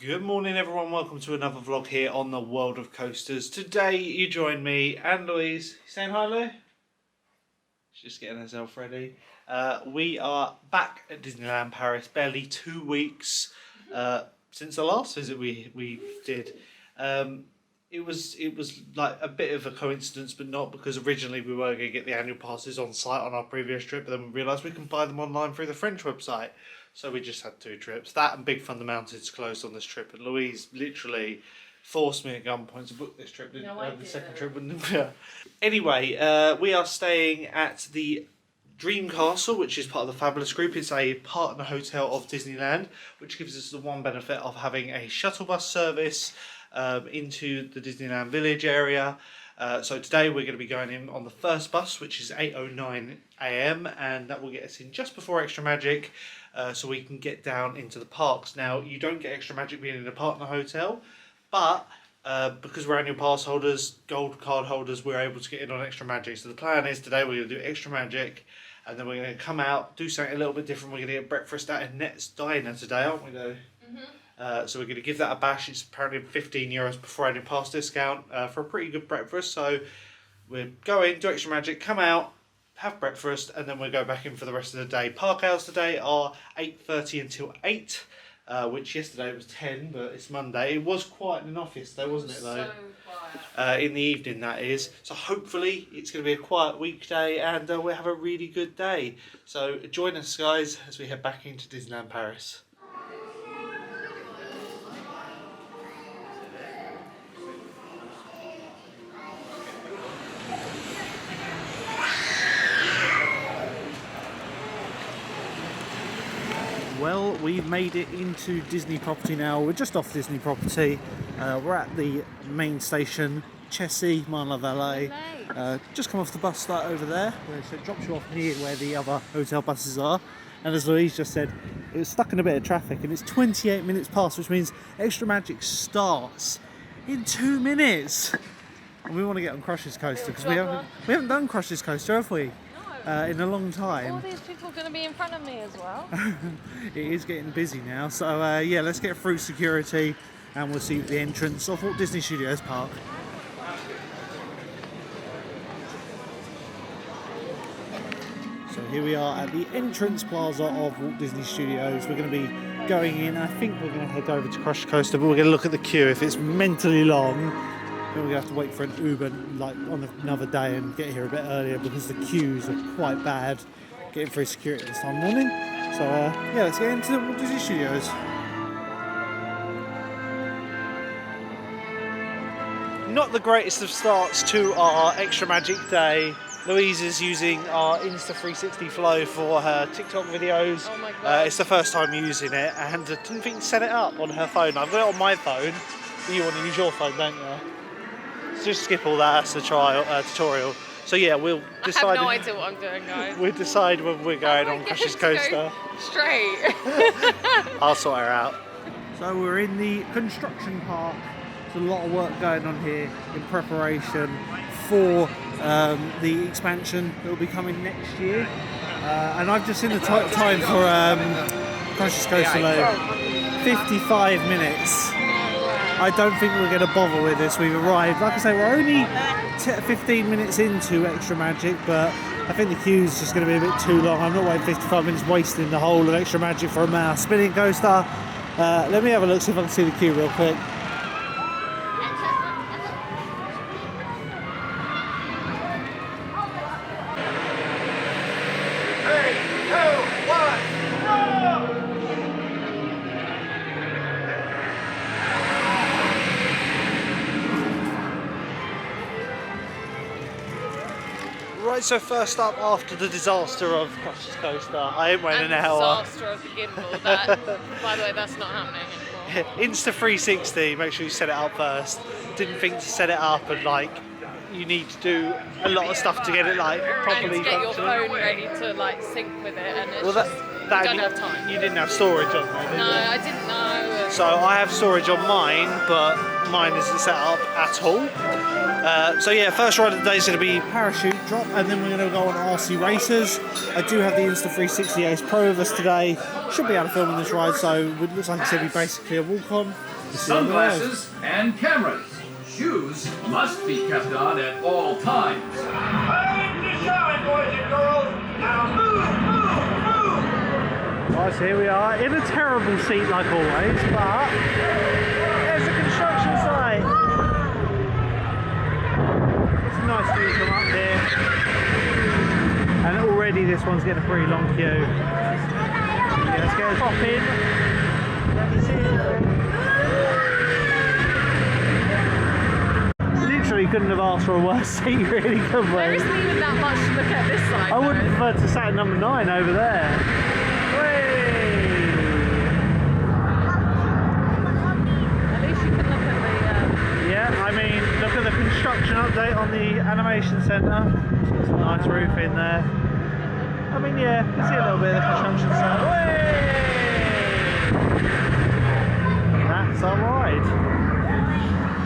Good morning everyone, welcome to another vlog here on the World of Coasters. Today you join me and Louise. You saying hi, Lou? She's just getting herself ready. We are back at Disneyland Paris, barely 2 weeks since the last visit we did. It was like a bit of a coincidence, but not, because originally we were going to get the annual passes on site on our previous trip, but then we realised we can buy them online through the French website. So we just had 2 trips. That and Big Thunder Mountain's closed on this trip, and Louise literally forced me at gunpoint to book this trip. The second trip wouldn't. Anyway, we are staying at the Dream Castle, which is part of the Fabulous Group. It's a partner hotel of Disneyland, which gives us the one benefit of having a shuttle bus service into the Disneyland Village area. So today we're going to be going in on the first bus, which is 8:09 AM, and that will get us in just before Extra Magic, so we can get down into the parks. Now, you don't get Extra Magic being in a partner hotel, but because we're annual pass holders, gold card holders, we're able to get in on Extra Magic. So the plan is today we're going to do Extra Magic, and then we're going to come out, do something a little bit different. We're going to get breakfast at Annette's Diner today, aren't we, though? So we're going to give that a bash. It's apparently €15 before annual pass discount for a pretty good breakfast. So we'll go in, do Extra Magic, come out, have breakfast, and then we'll go back in for the rest of the day. Park hours today are 8:30 until 8, which yesterday was 10, but it's Monday. It was quiet enough yesterday, wasn't it, though? So quiet. In the evening, that is. So hopefully it's going to be a quiet weekday, and we'll have a really good day. So join us, guys, as we head back into Disneyland Paris. Well, we've made it into Disney property now. We're just off Disney property. We're at the main station, Chessy, Marla Valet. Just come off the bus start over there, so it drops you off near where the other hotel buses are. And as Louise just said, it was stuck in a bit of traffic, and it's 28 minutes past, which means Extra Magic starts in 2 minutes. And we want to get on Crush's Coaster, because we haven't done Crush's Coaster, have we? In a long time. All these people are going to be in front of me as well. It is getting busy now, so yeah, let's get through security and we'll see the entrance of Walt Disney Studios Park. So here we are at the entrance plaza of Walt Disney Studios. We're going to be going in. I think we're going to head over to Crush Coaster, but we're going to look at the queue. If it's mentally long, then we're going to have to wait for an Uber like on another day and get here a bit earlier, because the queues are quite bad getting through security this time of morning. So yeah, let's get into the Walt Disney Studios. Not the greatest of starts to our Extra Magic day. Louise is using our Insta360 Flow for her TikTok videos. Oh my God. It's the first time using it, and I didn't think to set it up on her phone. I've got it on my phone, but you want to use your phone, don't you? Just skip all that as the tutorial. So yeah, we'll decide. I have no idea what I'm doing, guys. We'll decide when we're going on Crush's Coaster. Straight. I'll sort her out. So we're in the construction park. There's a lot of work going on here in preparation for the expansion that will be coming next year. And I've just seen the time for Crush's Coaster, 55 minutes. I don't think we're going to bother with this. We've arrived, like I say, we're only 15 minutes into Extra Magic, but I think the queue's just going to be a bit too long. I'm not waiting 55 minutes wasting the whole of Extra Magic for a spinning coaster. Let me have a look, see if I can see the queue real quick. Right, so first up, after the disaster of Crush's Coaster, I ain't waiting an hour. Disaster of the gimbal. That, by the way, that's not happening anymore. Insta360, make sure you set it up first. Didn't think to set it up, and like, you need to do a lot of stuff to get it like properly and to get your functioning. phone ready to like sync with it, and it's Well, you don't have time. You didn't have storage on there, did No, you? I didn't know. So I have storage on mine, but mine isn't set up at all. So yeah, first ride of the day is going to be parachute drop, and then we're going to go on RC Racers. I do have the Insta360 Ace Pro with us today. Should be able to film on this ride, so it looks like it's going to be basically a walk-on. Sunglasses and cameras. Shoes must be kept on at all times. Boys and girls, now move! Right, so here we are in a terrible seat like always, but there's a construction site. It's a nice view from up here, and already this one's getting a pretty long queue. Yeah, let's get a pop in. Let me see. Literally couldn't have asked for a worse seat, really, could we? There isn't even that much to look at this side. I would have preferred to sat at number 9 over there. At least you can look at the... Yeah, I mean, look at the construction update on the animation centre. Some nice roof in there. I mean, yeah, you can see a little bit of the construction site. That's our ride.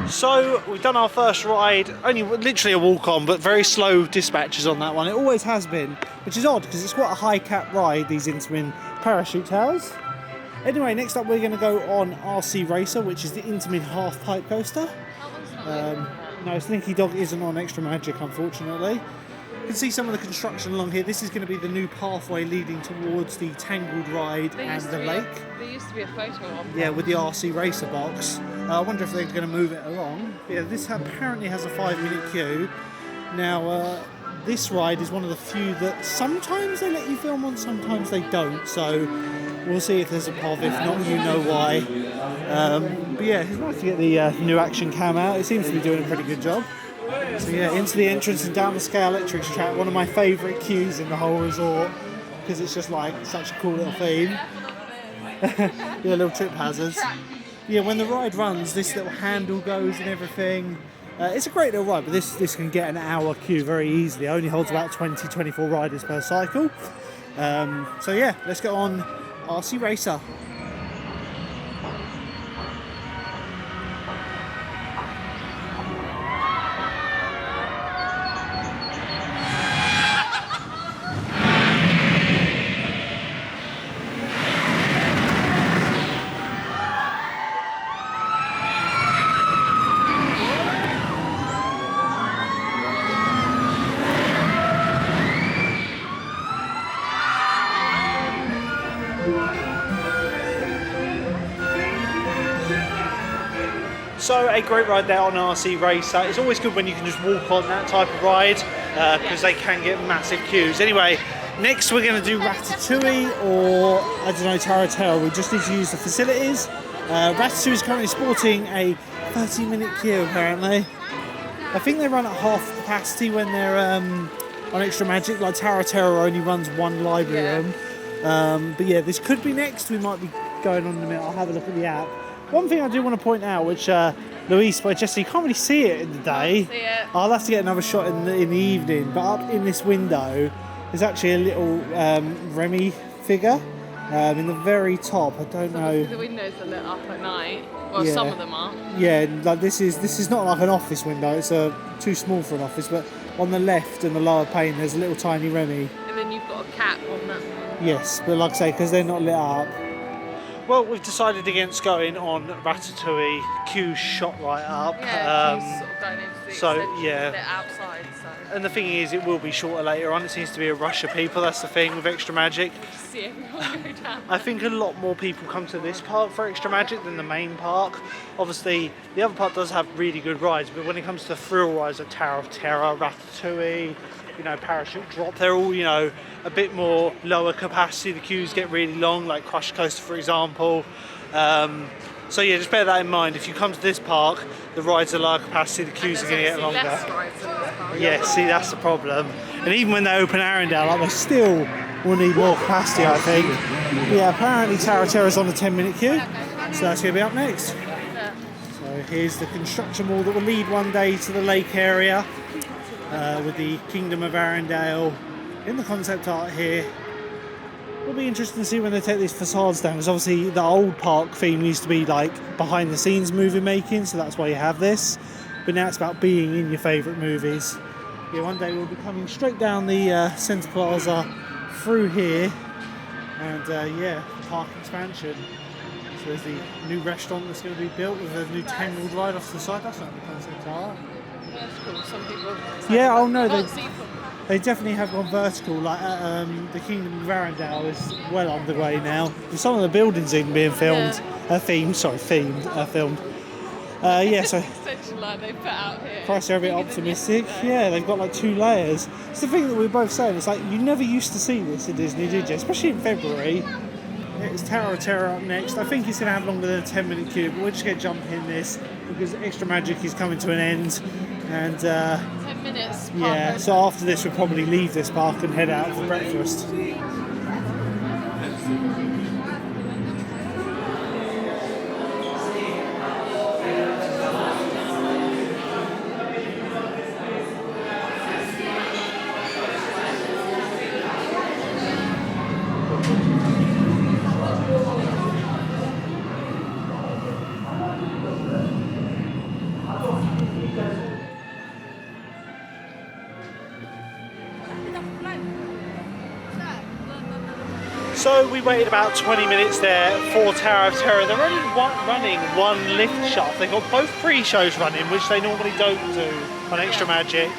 So we've done our first ride, only literally a walk-on, but very slow dispatches on that one. It always has been, which is odd because it's quite a high cap ride, these Intamin parachute towers. Anyway, next up we're going to go on RC Racer, which is the Intamin half pipe coaster. No, Slinky Dog isn't on Extra Magic, unfortunately. You can see some of the construction along here. This is going to be the new pathway leading towards the Tangled ride and the lake. There used to be a photo of. Yeah, with the RC Racer box. I wonder if they're going to move it along. Yeah, this apparently has a 5-minute queue. Now, this ride is one of the few that sometimes they let you film on, sometimes they don't. So we'll see if there's a POV. If not, you know why. But yeah, it's nice to get the new action cam out. It seems to be doing a pretty good job. So yeah, into the entrance and down the Scale Electrics track, one of my favourite queues in the whole resort, because it's just like such a cool little theme. Yeah, little trip hazards. Yeah, when the ride runs, this little handle goes and everything. It's a great little ride, but this can get an hour queue very easily. It only holds about 20-24 riders per cycle. So yeah, let's get on RC Racer. So a great ride there on RC Racer. It's always good when you can just walk on that type of ride because they can get massive queues. Anyway, next we're going to do Ratatouille or, I don't know, Taratera. We just need to use the facilities. Ratatouille is currently sporting a 30-minute queue apparently. I think they run at half capacity when they're on Extra Magic. Like Taratera only runs one library room. But yeah, this could be next. We might be going on in a minute. I'll have a look at the app. One thing I do want to point out, which Louise by Jesse, you can't really see it in the day. See it. I'll have to get another shot in the evening. But up in this window, there's actually a little Remy figure in the very top. I don't know. The windows are lit up at night. Well, Yeah. some of them are. Yeah, like this is not like an office window. It's too small for an office. But on the left in the lower pane, there's a little tiny Remy. And then you've got a cat on that. Yes, but like I say, because they're not lit up. Well, we've decided against going on Ratatouille. Queue's shot right up. Yeah, she's sort of going into the so, extension yeah. lit outside. So And the thing is, it will be shorter later on. It seems to be a rush of people. That's the thing with Extra Magic. see everyone go down. I think a lot more people come to this park for Extra Magic than the main park. Obviously, the other park does have really good rides, but when it comes to the thrill rides like Tower of Terror, Ratatouille, Parachute Drop, they're all, a bit more lower capacity. The queues get really long, like Crush Coaster, for example. So yeah, just bear that in mind. If you come to this park, the rides are lower capacity, the queues are going to get longer. Less rides in this park. Yeah, see, that's the problem. And even when they open Arendelle, they still will need more capacity, I think. But yeah, apparently Taratera's on a 10-minute queue, so that's going to be up next. So here's the construction wall that will lead one day to the lake area with the Kingdom of Arendelle in the concept art here. Will be interesting to see when they take these facades down, because obviously the old park theme used to be like behind the scenes movie making, so that's why you have this. But now it's about being in your favourite movies. Yeah, one day we'll be coming straight down the Centre Plaza through here, and yeah, park expansion. So there's the new restaurant that's going to be built with a new 10-wheeled ride off to the side. That's not the concept art. That's cool. Some people. Yeah, oh no, Can't see from. they definitely have gone vertical. Like the Kingdom of Arendelle is well underway now. And some of the buildings even being filmed, filmed. Yeah, so Essentially, like they put out here. Christ, they're a bit optimistic. Yeah, they've got like 2 layers. It's the thing that we're both saying. It's like you never used to see this at Disney, did you? Especially in February. It's Tower of Terror up next. I think it's going to have longer than a 10-minute queue, but we're just going to jump in this because Extra Magic is coming to an end. And 10 minutes. yeah, so after this we'll probably leave this park and head out for breakfast. So we waited about 20 minutes there for Tower of Terror. They're only running one lift shaft. They've got both pre-shows running, which they normally don't do on Extra Magic,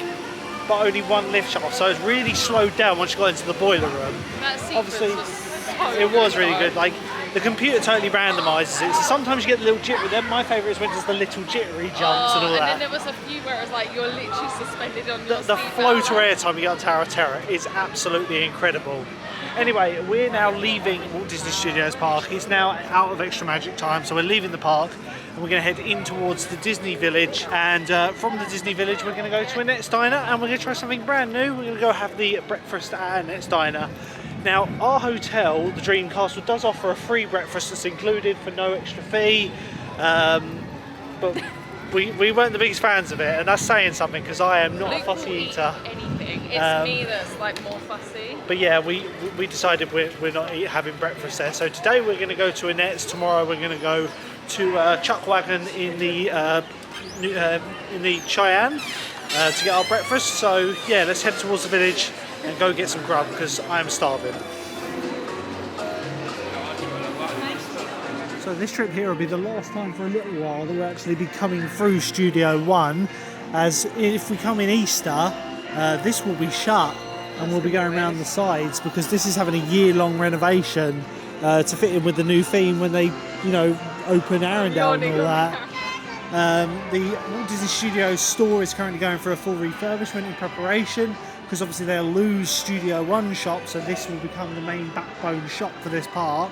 but only one lift shaft. So it's really slowed down once you got into the boiler room. That sequence Obviously, was so it was good, really though. good. Like the computer totally randomises it, so sometimes you get the little jittery. Then my favourite is when there's the little jittery jumps and all and that. then there was a few where it was like you're literally suspended on your The seat floater belt. airtime you get on Tower of Terror is absolutely incredible. Anyway, we're now leaving Walt Disney Studios Park. It's now out of Extra Magic time, so we're leaving the park and we're going to head in towards the Disney Village. And from the Disney Village, we're going to go to Annette's Diner and we're going to try something brand new. We're going to go have the breakfast at Annette's Diner. Now, our hotel, the Dream Castle, does offer a free breakfast that's included for no extra fee. But we weren't the biggest fans of it, and that's saying something because I am not a Luke will fussy eat eater. anything. It's me that's like more fussy. But yeah, we decided we're not having breakfast there. So today we're going to go to Annette's. Tomorrow we're going to go to Chuckwagon in the Cheyenne to get our breakfast. So yeah, let's head towards the village and go get some grub because I am starving. So this trip here will be the last time for a little while that we'll actually be coming through Studio One, as if we come in Easter, this will be shut and we'll be going around the sides because this is having a year-long renovation to fit in with the new theme when they, open Arendelle and all that. The Walt Disney Studios store is currently going for a full refurbishment in preparation because obviously they'll lose Studio One shop, so this will become the main backbone shop for this park.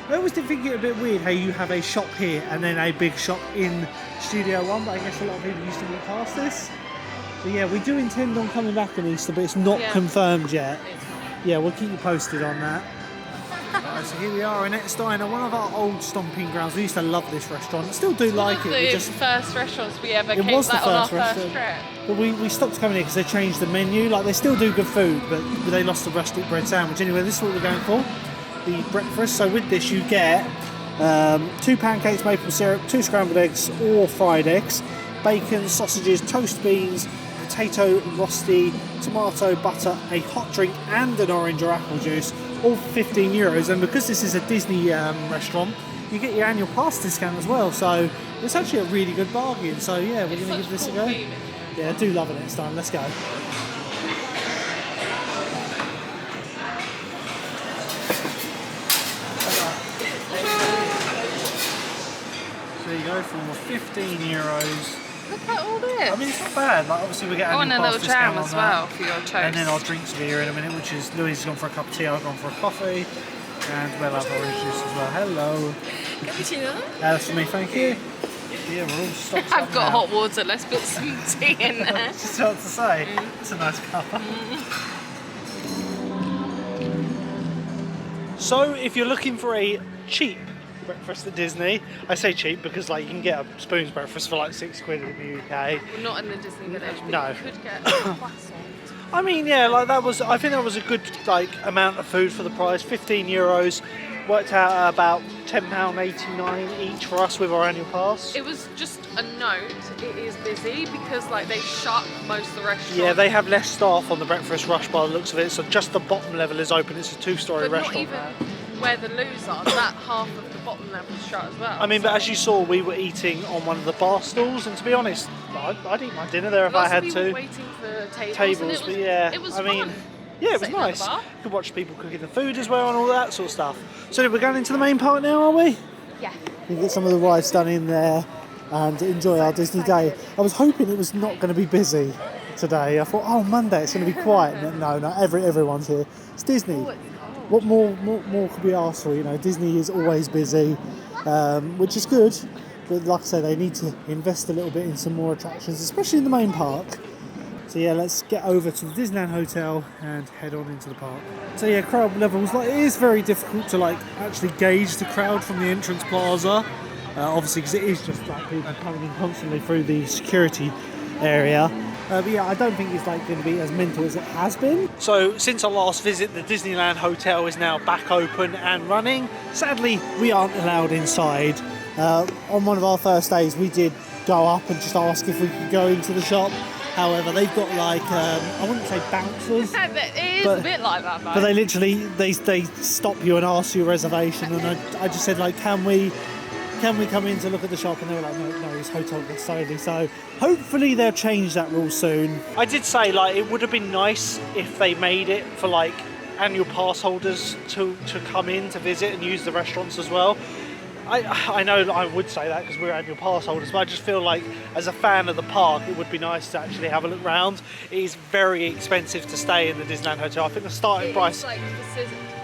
I always did think it a bit weird how you have a shop here and then a big shop in Studio One, but I guess a lot of people used to walk past this. But yeah, we do intend on coming back on Easter, but it's not confirmed yet. Yeah, we'll keep you posted on that. Right, so here we are in Annette's Diner, one of our old stomping grounds. We used to love this restaurant, still do like it. The first restaurants we ever It came was the on our first first restaurant. trip. But we stopped coming here because they changed the menu. Like, they still do good food, but they lost the rustic bread sandwich. Anyway, this is what we're going for. The breakfast. So with this you get 2 pancakes, maple syrup, 2 scrambled eggs or fried eggs, bacon, sausages, toast beans, potato rosti, tomato, butter, a hot drink and an orange or apple juice, all for €15. And because this is a Disney restaurant, you get your annual pass discount as well, so it's actually a really good bargain. So yeah, we're going to give this a go. Yeah, I do love it next time. Let's go. There you go, for €15. Look at all this. I mean, it's not bad. Like, obviously, we get I want annual a pass little jam discount as on well that. for your toast. And then our drinks will be here in a minute, which is Louise has gone for a cup of tea, I've gone for a coffee, and we'll have orange juice as well. Hello. That's for me, thank you. Yeah, we're all stocked up I've got now. hot water. Let's put some tea in there. Just what to say. It's a nice cup. So, if you're looking for a cheap breakfast at Disney, I say cheap because like you can get a spoon's breakfast for like £6 in the UK. Well, not in the Disney Village, but No. you could get a croissant. I mean, yeah, like that was. I think that was a good like amount of food for the price. €15 worked out at about £10.89 each for us with our annual pass. It was just a note. It is busy because like they shut most of the restaurants. Yeah, they have less staff on the breakfast rush by the looks of it. So just the bottom level is open. It's a two-story but restaurant. not even where the loos are. That half of the bottom level is shut as well. I mean, but as you saw, we were eating on one of the bar stools, and to be honest, I'd eat my dinner there if I had Lots of people to. waiting for tables. Tables, and but yeah, it was I mean, fun. yeah, it was Sitting at the nice. bar. You could watch people cooking the food as well and all that sort of stuff. So we're going into the main part now, are we? Yeah. We get some of the rides done in there and enjoy our Disney day. I was hoping it was not going to be busy today. I thought, oh, Monday it's going to be quiet. No, everyone's here. It's Disney. What more could we ask for? You know, Disney is always busy, which is good. But like I say, they need to invest a little bit in some more attractions, especially in the main park. So yeah, let's get over to the Disneyland Hotel and head on into the park. So yeah, crowd levels, like it is very difficult to like actually gauge the crowd from the entrance plaza. Obviously, because it is just like people coming in constantly through the security area. But yeah, I don't think it's like going to be as mental as it has been. So since our last visit, the Disneyland Hotel is now back open and running. Sadly, we aren't allowed inside. On one of our first days, we did go up and just ask if we could go into the shop. However, they've got like, I wouldn't say bouncers. It is a bit like that, though. But they literally, they stop you and ask you a reservation. And I just said like, can we come in to look at the shop? And they were like, no, it's hotel guests only. So hopefully they'll change that rule soon. I did say like, it would have been nice if they made it for like annual pass holders to come in to visit and use the restaurants as well. I know I would say that because we're annual pass holders, but I just feel like as a fan of the park, it would be nice to actually have a look round. It is very expensive to stay in the Disneyland Hotel. I think the starting price... It's like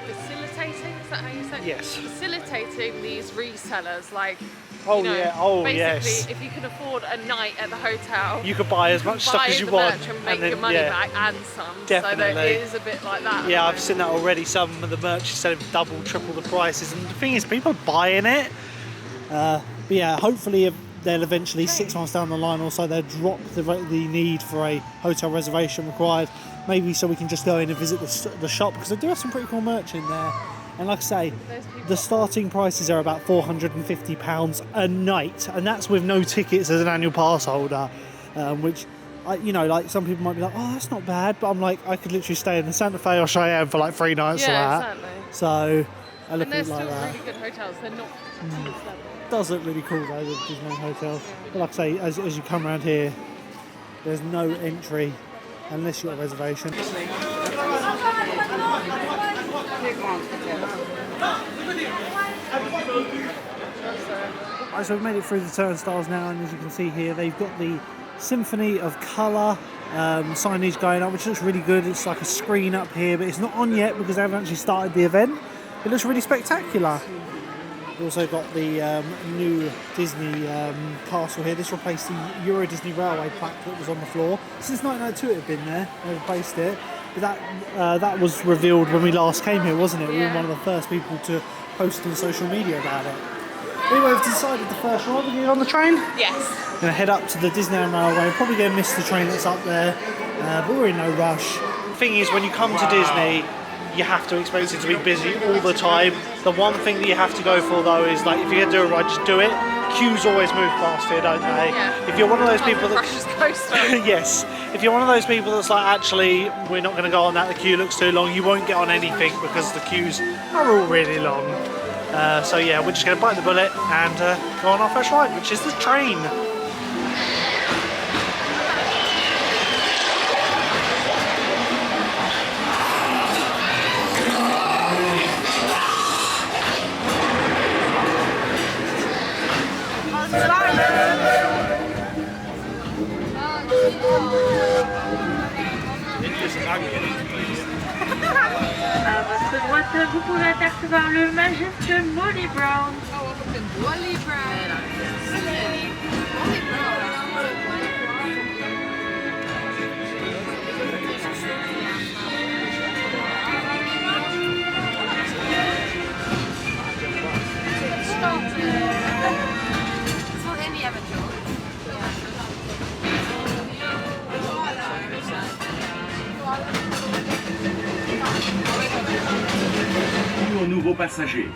facilitating, is that how you say it? Yes. Facilitating these resellers, like... Oh you know, yeah, oh basically, yes. If you can afford a night at the hotel, you could buy as much stuff as you want, and make your money back and some. Definitely. So that it is a bit like that. Yeah, I've seen that already. Some of the merch is selling double, triple the prices, and the thing is, people are buying it. But yeah, hopefully they'll eventually 6 months down the line or so they'll drop the need for a hotel reservation required. Maybe so we can just go in and visit the shop because they do have some pretty cool merch in there. And like I say, the starting prices are about £450 a night, and that's with no tickets as an annual pass holder, which, you know, like some people might be like, oh, that's not bad, but I'm like, I could literally stay in the Santa Fe or Cheyenne for like 3 nights for that. Exactly. So I look And at it they're like still that. really good hotels. They're not cheap level. Does look really cool though, the Disneyland Hotel. But like I say, as you come around here, there's no entry unless you've got a reservation. So we've made it through the turnstiles now, and as you can see here, they've got the Symphony of Colour signage going up, which looks really good. It's like a screen up here, but it's not on yet because they haven't actually started the event. It looks really spectacular. We've also got the new Disney castle here. This replaced the Euro Disney Railway plaque that was on the floor. Since 1992 it had been there, they replaced it. But that was revealed when we last came here, wasn't it? We were one of the first people to post on social media about it. Anyway, we've decided the first ride. We're going to get on the train. Yes. We're going to head up to the Disneyland Railway. We're probably going to miss the train that's up there, but we're in no rush. The thing is, when you come to Disney, you have to expect it to be busy all the time. The one thing that you have to go for though is like if you're gonna do a ride, just do it. Queues always move past here, don't they? Yeah. If you're one of those people that Russia's coaster. yes, if you're one of those people that's like actually we're not going to go on that, the queue looks too long, you won't get on anything because the queues are all really long. So yeah, we're just going to bite the bullet and go on our first ride, which is the train. À votre droite, vous pouvez apercevoir le majestueux Molly Brown. Wally Brown. aux passagers.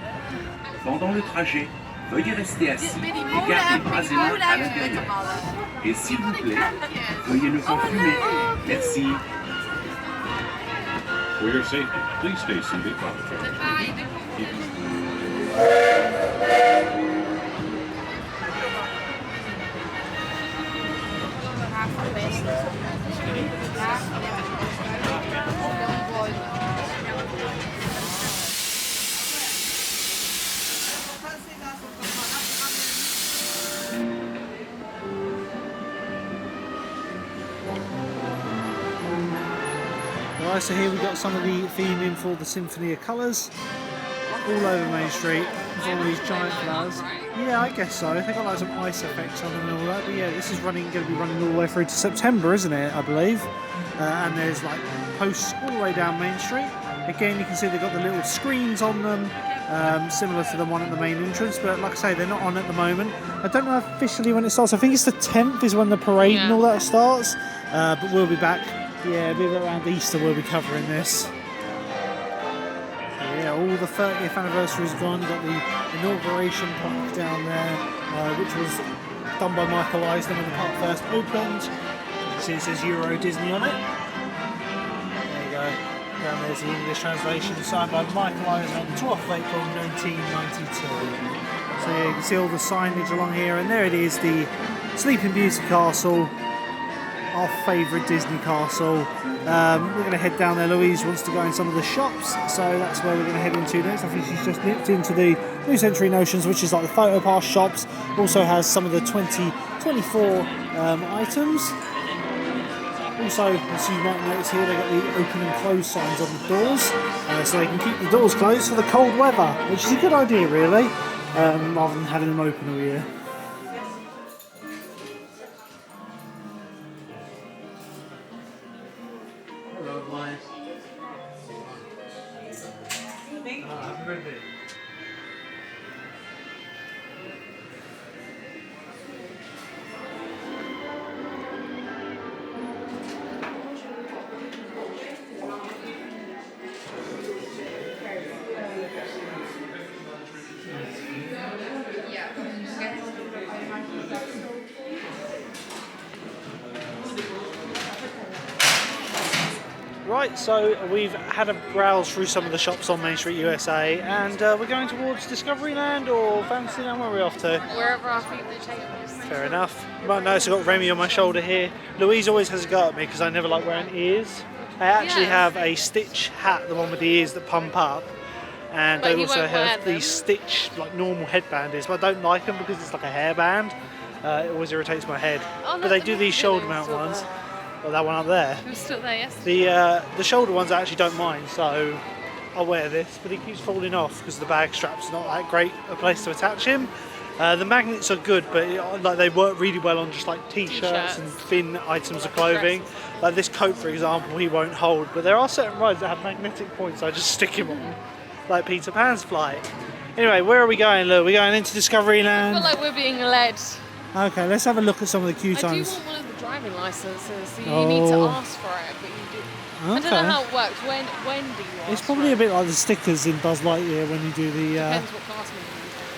Pendant le trajet, veuillez rester assis et garder bras et mains à l'intérieur. Et s'il vous plaît, veuillez ne pas fumer. Merci. For your safety, please stay seated. Right, so here we've got some of the theming for the Symphony of Colours all over Main Street. With all these giant flowers. Yeah, I guess so. They've got like some ice effects on them and all that. But yeah, this is going to be running all the way through to September, isn't it? I believe. And there's like posts all the way down Main Street. Again, you can see they've got the little screens on them, similar to the one at the main entrance. But like I say, they're not on at the moment. I don't know officially when it starts. I think it's the 10th is when the parade and all that starts. But we'll be back. Yeah, it'll be around Easter we'll be covering this. Yeah, all the 30th anniversary is gone. You've got the inauguration plaque down there, which was done by Michael Eisner when the park first opened. You can see it says Euro Disney on it. There you go. Down there's the English translation, signed by Michael Eisner on the 12th of April 1992. So yeah, you can see all the signage along here, and there it is, the Sleeping Beauty Castle. Our favourite Disney castle. We're going to head down there. Louise wants to go in some of the shops, so that's where we're going to head into next. I think she's just nipped into the New Century Notions, which is like the photo pass shops. Also has some of the 2024 items. Also, as you might notice here, they've got the open and close signs on the doors, so they can keep the doors closed for the cold weather, which is a good idea, really, rather than having them open all year. Right, so we've had a browse through some of the shops on Main Street USA, and we're going towards Discoveryland or Fantasyland. Where are we off to? Wherever our feet may take us. Fair enough. You might notice I've got Remy on my shoulder here. Louise always has a go at me because I never like wearing ears. I actually have a Stitch hat, the one with the ears that pump up, and But they you also won't wear have them. these Stitch like normal headband ears, but I don't like them because it's like a hairband. It always irritates my head. Oh, But they do these shoulder mount ones. Well, that one up there. It was still there yesterday. The shoulder ones I actually don't mind, so I'll wear this, but it keeps falling off because the bag strap's not that great a place to attach him. The magnets are good, but like they work really well on just like t-shirts and thin items of clothing. Like this coat, for example, he won't hold, but there are certain rides that have magnetic points. I just stick him on, like Peter Pan's flight. Anyway, where are we going, Lou? We're going into Discoveryland. I feel like we're being led. Okay, let's have a look at some of the queue I do times. want one of the driving licenses. So you need to ask for it, but you do. I don't know how it works. When do you ask It's probably a bit like the stickers in Buzz Lightyear when you do the... Depends what classroom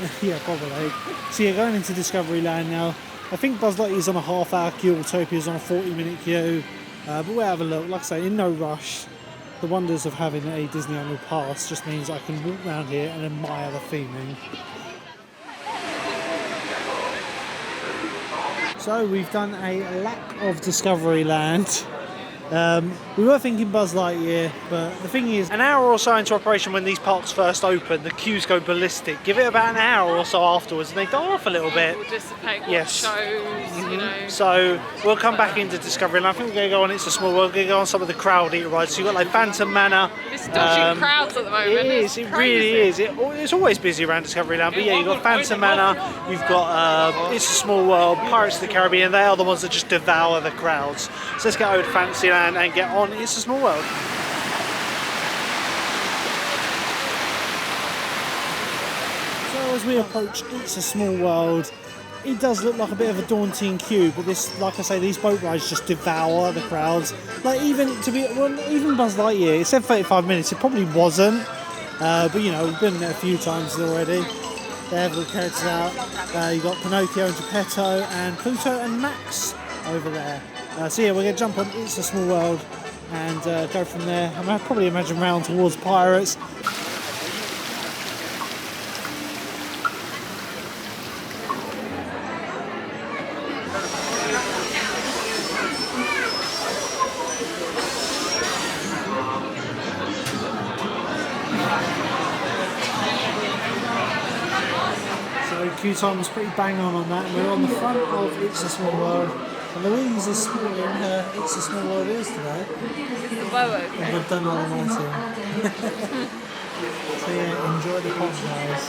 you're in. yeah, probably. So you're going into Discoveryland now. I think Buzz Lightyear's on a half-hour queue, Autopia's on a 40-minute queue. But we'll have a look. Like I say, in no rush. The wonders of having a Disney annual pass just means I can walk around here and admire the theming. So we've done a lap of Discoveryland. We were thinking Buzz Lightyear, but the thing is, an hour or so into operation when these parks first open, the queues go ballistic. Give it about an hour or so afterwards and they die off a little bit. Will dissipate what Yes. shows, you know. So we'll come back into Discoveryland. I think we're going to go on It's a Small World. We're going to go on some of the crowd eater rides. So you've got like Phantom Manor. It's dodging crowds at the moment. It is, it really is. It's always busy around Discoveryland. But yeah, you've got Phantom Manor, you've got It's a Small World, Pirates of the Caribbean. They are the ones that just devour the crowds. So let's get over to Fantasyland and get on It's a Small World. So as we approach It's a Small World, it does look like a bit of a daunting queue, but this, like I say, these boat rides just devour the crowds. Like even Buzz Lightyear, it said 35 minutes, it probably wasn't. But you know, we've been there a few times already. They have the characters out. You've got Pinocchio and Geppetto and Pluto and Max over there. So yeah, we're going to jump on It's a Small World and go from there. I'd probably imagine round towards Pirates. Queue time was pretty bang on that. We're on the front of It's a Small World. And Louise is sporting her It's a Small World ears today. The bow open. And we've done all the lighting. So yeah, enjoy the pop, guys.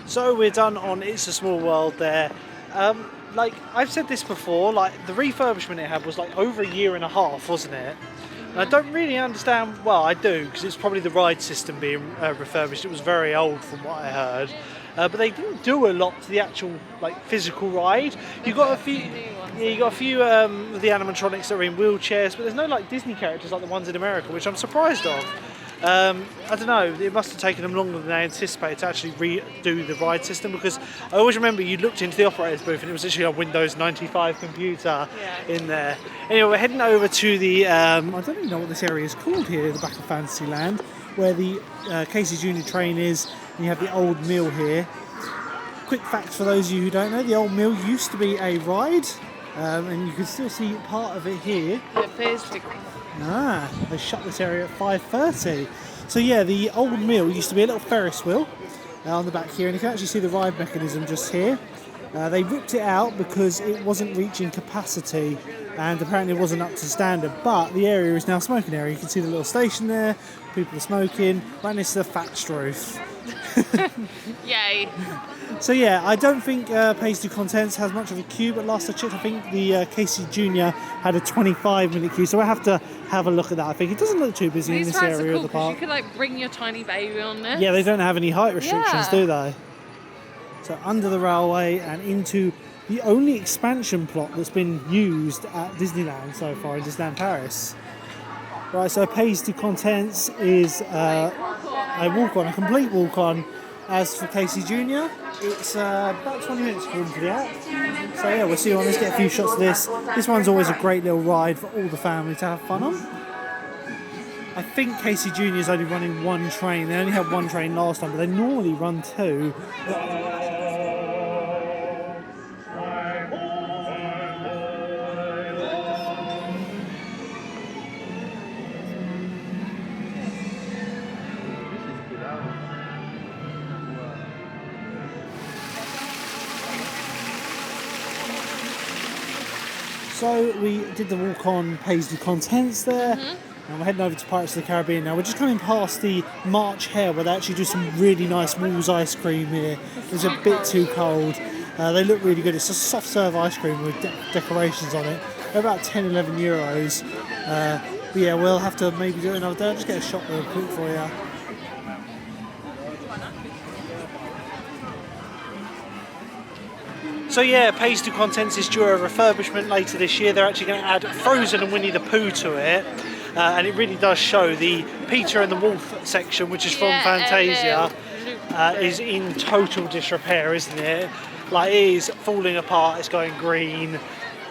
So we're done on It's a Small World there. Like I've said this before, like the refurbishment it had was like over a year and a half, wasn't it? And I don't really understand. Well, I do, because it's probably the ride system being refurbished. It was very old from what I heard, but they didn't do a lot to the actual like physical ride. You got a few. Yeah, you got a few of the animatronics that are in wheelchairs, but there's no like Disney characters like the ones in America, which I'm surprised of. I don't know, it must have taken them longer than they anticipated to actually redo the ride system, because I always remember you looked into the operator's booth and it was actually a Windows 95 computer in there. Anyway, we're heading over to the, I don't even know what this area is called here, the back of Fantasyland, where the Casey Jr. train is, and you have the old mill here. Quick fact for those of you who don't know, the old mill used to be a ride, and you can still see part of it here. It appears to. They shut this area at 5:30. So yeah, the old mill used to be a little Ferris wheel on the back here, and you can actually see the ride mechanism just here. They ripped it out because it wasn't reaching capacity and apparently it wasn't up to standard, but the area is now a smoking area. You can see the little station there, people are smoking, right next to the thatched roof. Yay. So yeah, I don't think Paisley Contents has much of a queue, but last I checked, I think the Casey Jr. had a 25-minute queue, so we'll have to have a look at that. I think it doesn't look too busy in this area of the park. You could like bring your tiny baby on this. Yeah, they don't have any height restrictions, do they? So under the railway and into the only expansion plot that's been used at Disneyland so far in Disneyland Paris. Right, so Paisley Contents is a walk-on, a complete walk-on. As for Casey Jr., it's about 20 minutes according to the app. So yeah, we'll see you on this, get a few shots of this. This one's always a great little ride for all the family to have fun on. I think Casey Jr. is only running one train. They only had one train last time, but they normally run two. So we did the walk on Paisley Contents there, and we're heading over to Pirates of the Caribbean now. We're just coming past the March Hare where they actually do some really nice Walls ice cream here. It's a bit too cold. They look really good. It's a soft serve ice cream with decorations on it. They're about 10, 11 euros. But yeah, we'll have to maybe do it another day. I'll just get a shot real quick for you. So yeah, Paisley Contents is due a refurbishment later this year. They're actually going to add Frozen and Winnie the Pooh to it. And it really does show the Peter and the Wolf section, which is from Fantasia, is in total disrepair, isn't it? Like, it is falling apart, it's going green.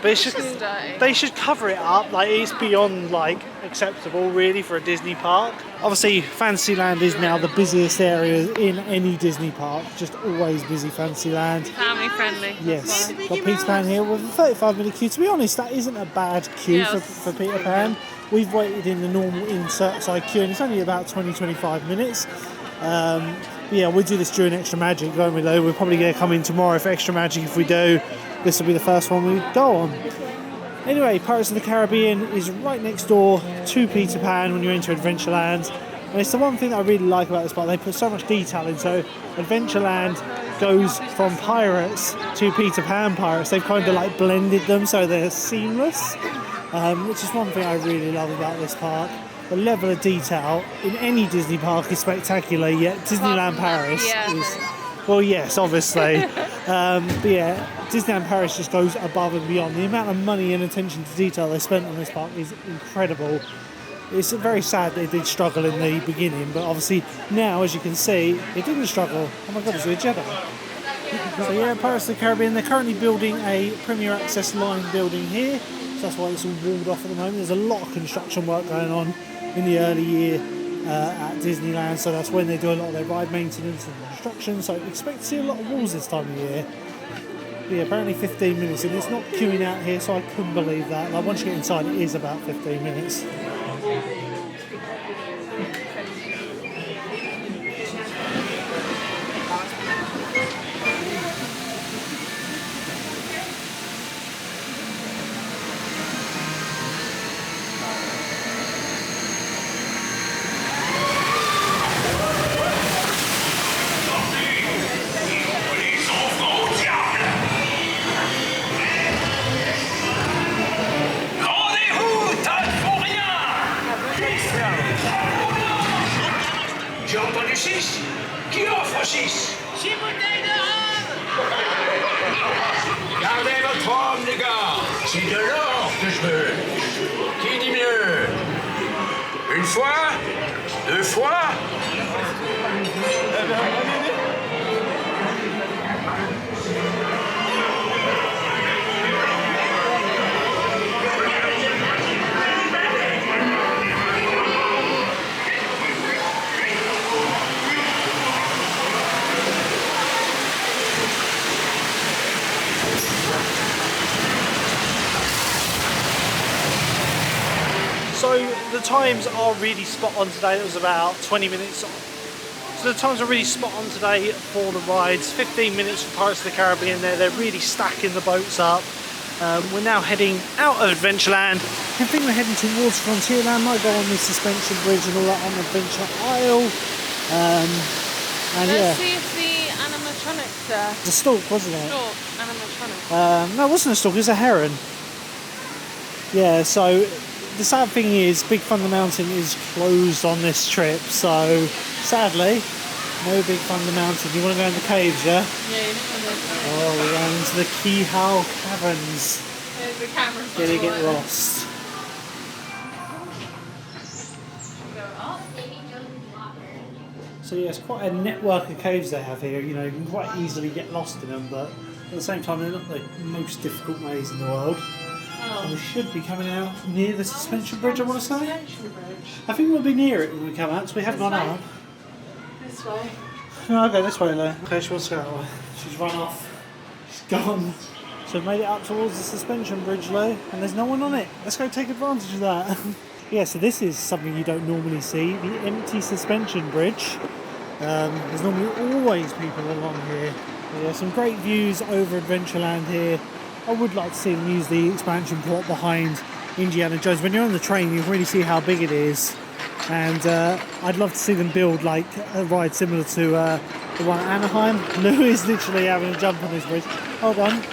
But It's just dirty. they should cover it up. Like, it's beyond like acceptable, really, for a Disney park. Obviously, Fantasyland is now the busiest area in any Disney park. Just always busy, Fantasyland. Family friendly. Yes, got Peter Pan here with a 35-minute queue. To be honest, that isn't a bad queue Yes. for Peter Pan. We've waited in the normal insert side queue, and it's only about 20-25 minutes. But yeah, we'll do this during Extra Magic, won't we, though? We're probably going to come in tomorrow for Extra Magic. If we do, this will be the first one we go on. Anyway, Pirates of the Caribbean is right next door to Peter Pan when you enter Adventureland. And it's the one thing that I really like about this park. They put so much detail in. So Adventureland goes from Pirates to Peter Pan Pirates. They've kind of like blended them so they're seamless, which is one thing I really love about this park. The level of detail in any Disney park is spectacular, yet Disneyland Paris is... Well, yes, obviously. But yeah, Disneyland Paris just goes above and beyond. The amount of money and attention to detail they spent on this park is incredible. It's very sad they did struggle in the beginning, but obviously now, as you can see, it didn't struggle. Oh my god, it's a Jedi. So yeah, Pirates of the Caribbean, they're currently building a Premier Access line building here. So that's why it's all walled off at the moment. There's a lot of construction work going on in the early year at Disneyland, so that's when they do a lot of their ride maintenance and construction, so expect to see a lot of walls this time of year. But yeah, apparently 15 minutes, and it's not queuing out here, so I couldn't believe that. Like, once you get inside, it is about 15 minutes. J'ai entendu 6. Qui offre 6? 6 bouteilles de rhum. Gardez votre rhum, les gars. C'est de l'or que je veux. Qui dit mieux? Une fois? 2 fois? So the times are really spot on today. It was about 20 minutes. So the times are really spot on today for the rides. 15 minutes for Pirates of the Caribbean there. They're really stacking the boats up. We're now heading out of Adventureland. I think we're heading towards Frontierland. Might go on the suspension bridge and all that on Adventure Isle. And Let's see if the animatronics there. the stalk, wasn't it? Sure, animatronics. No, it wasn't a stalk, it was a heron. Yeah, so the sad thing is Big Thunder Mountain is closed on this trip, so sadly, no Big Thunder Mountain. You want to go in the caves, yeah? Yeah, Oh, we're going into the Keyhole Caverns. there's the cameras. Gonna get lost. So yeah, it's quite a network of caves they have here. You know, you can quite easily get lost in them, but at the same time, they're not the most difficult maze in the world. And we should be coming out near the suspension bridge, I want to say. I think we'll be near it when we come out, so we have gone up. This way. No, I'll go this way though. Okay, she wants to go that way. She's run off. She's gone. So we've made it up towards the suspension bridge, Lou, and there's no one on it. Let's go take advantage of that. Yeah, so this is something you don't normally see, the empty suspension bridge. There's normally always people along here. There's some great views over Adventureland here. I would like to see them use the expansion plot behind Indiana Jones. When you're on the train, you can really see how big it is. And I'd love to see them build like a ride similar to the one at Anaheim. Lou is literally having a jump on this bridge. Hold on.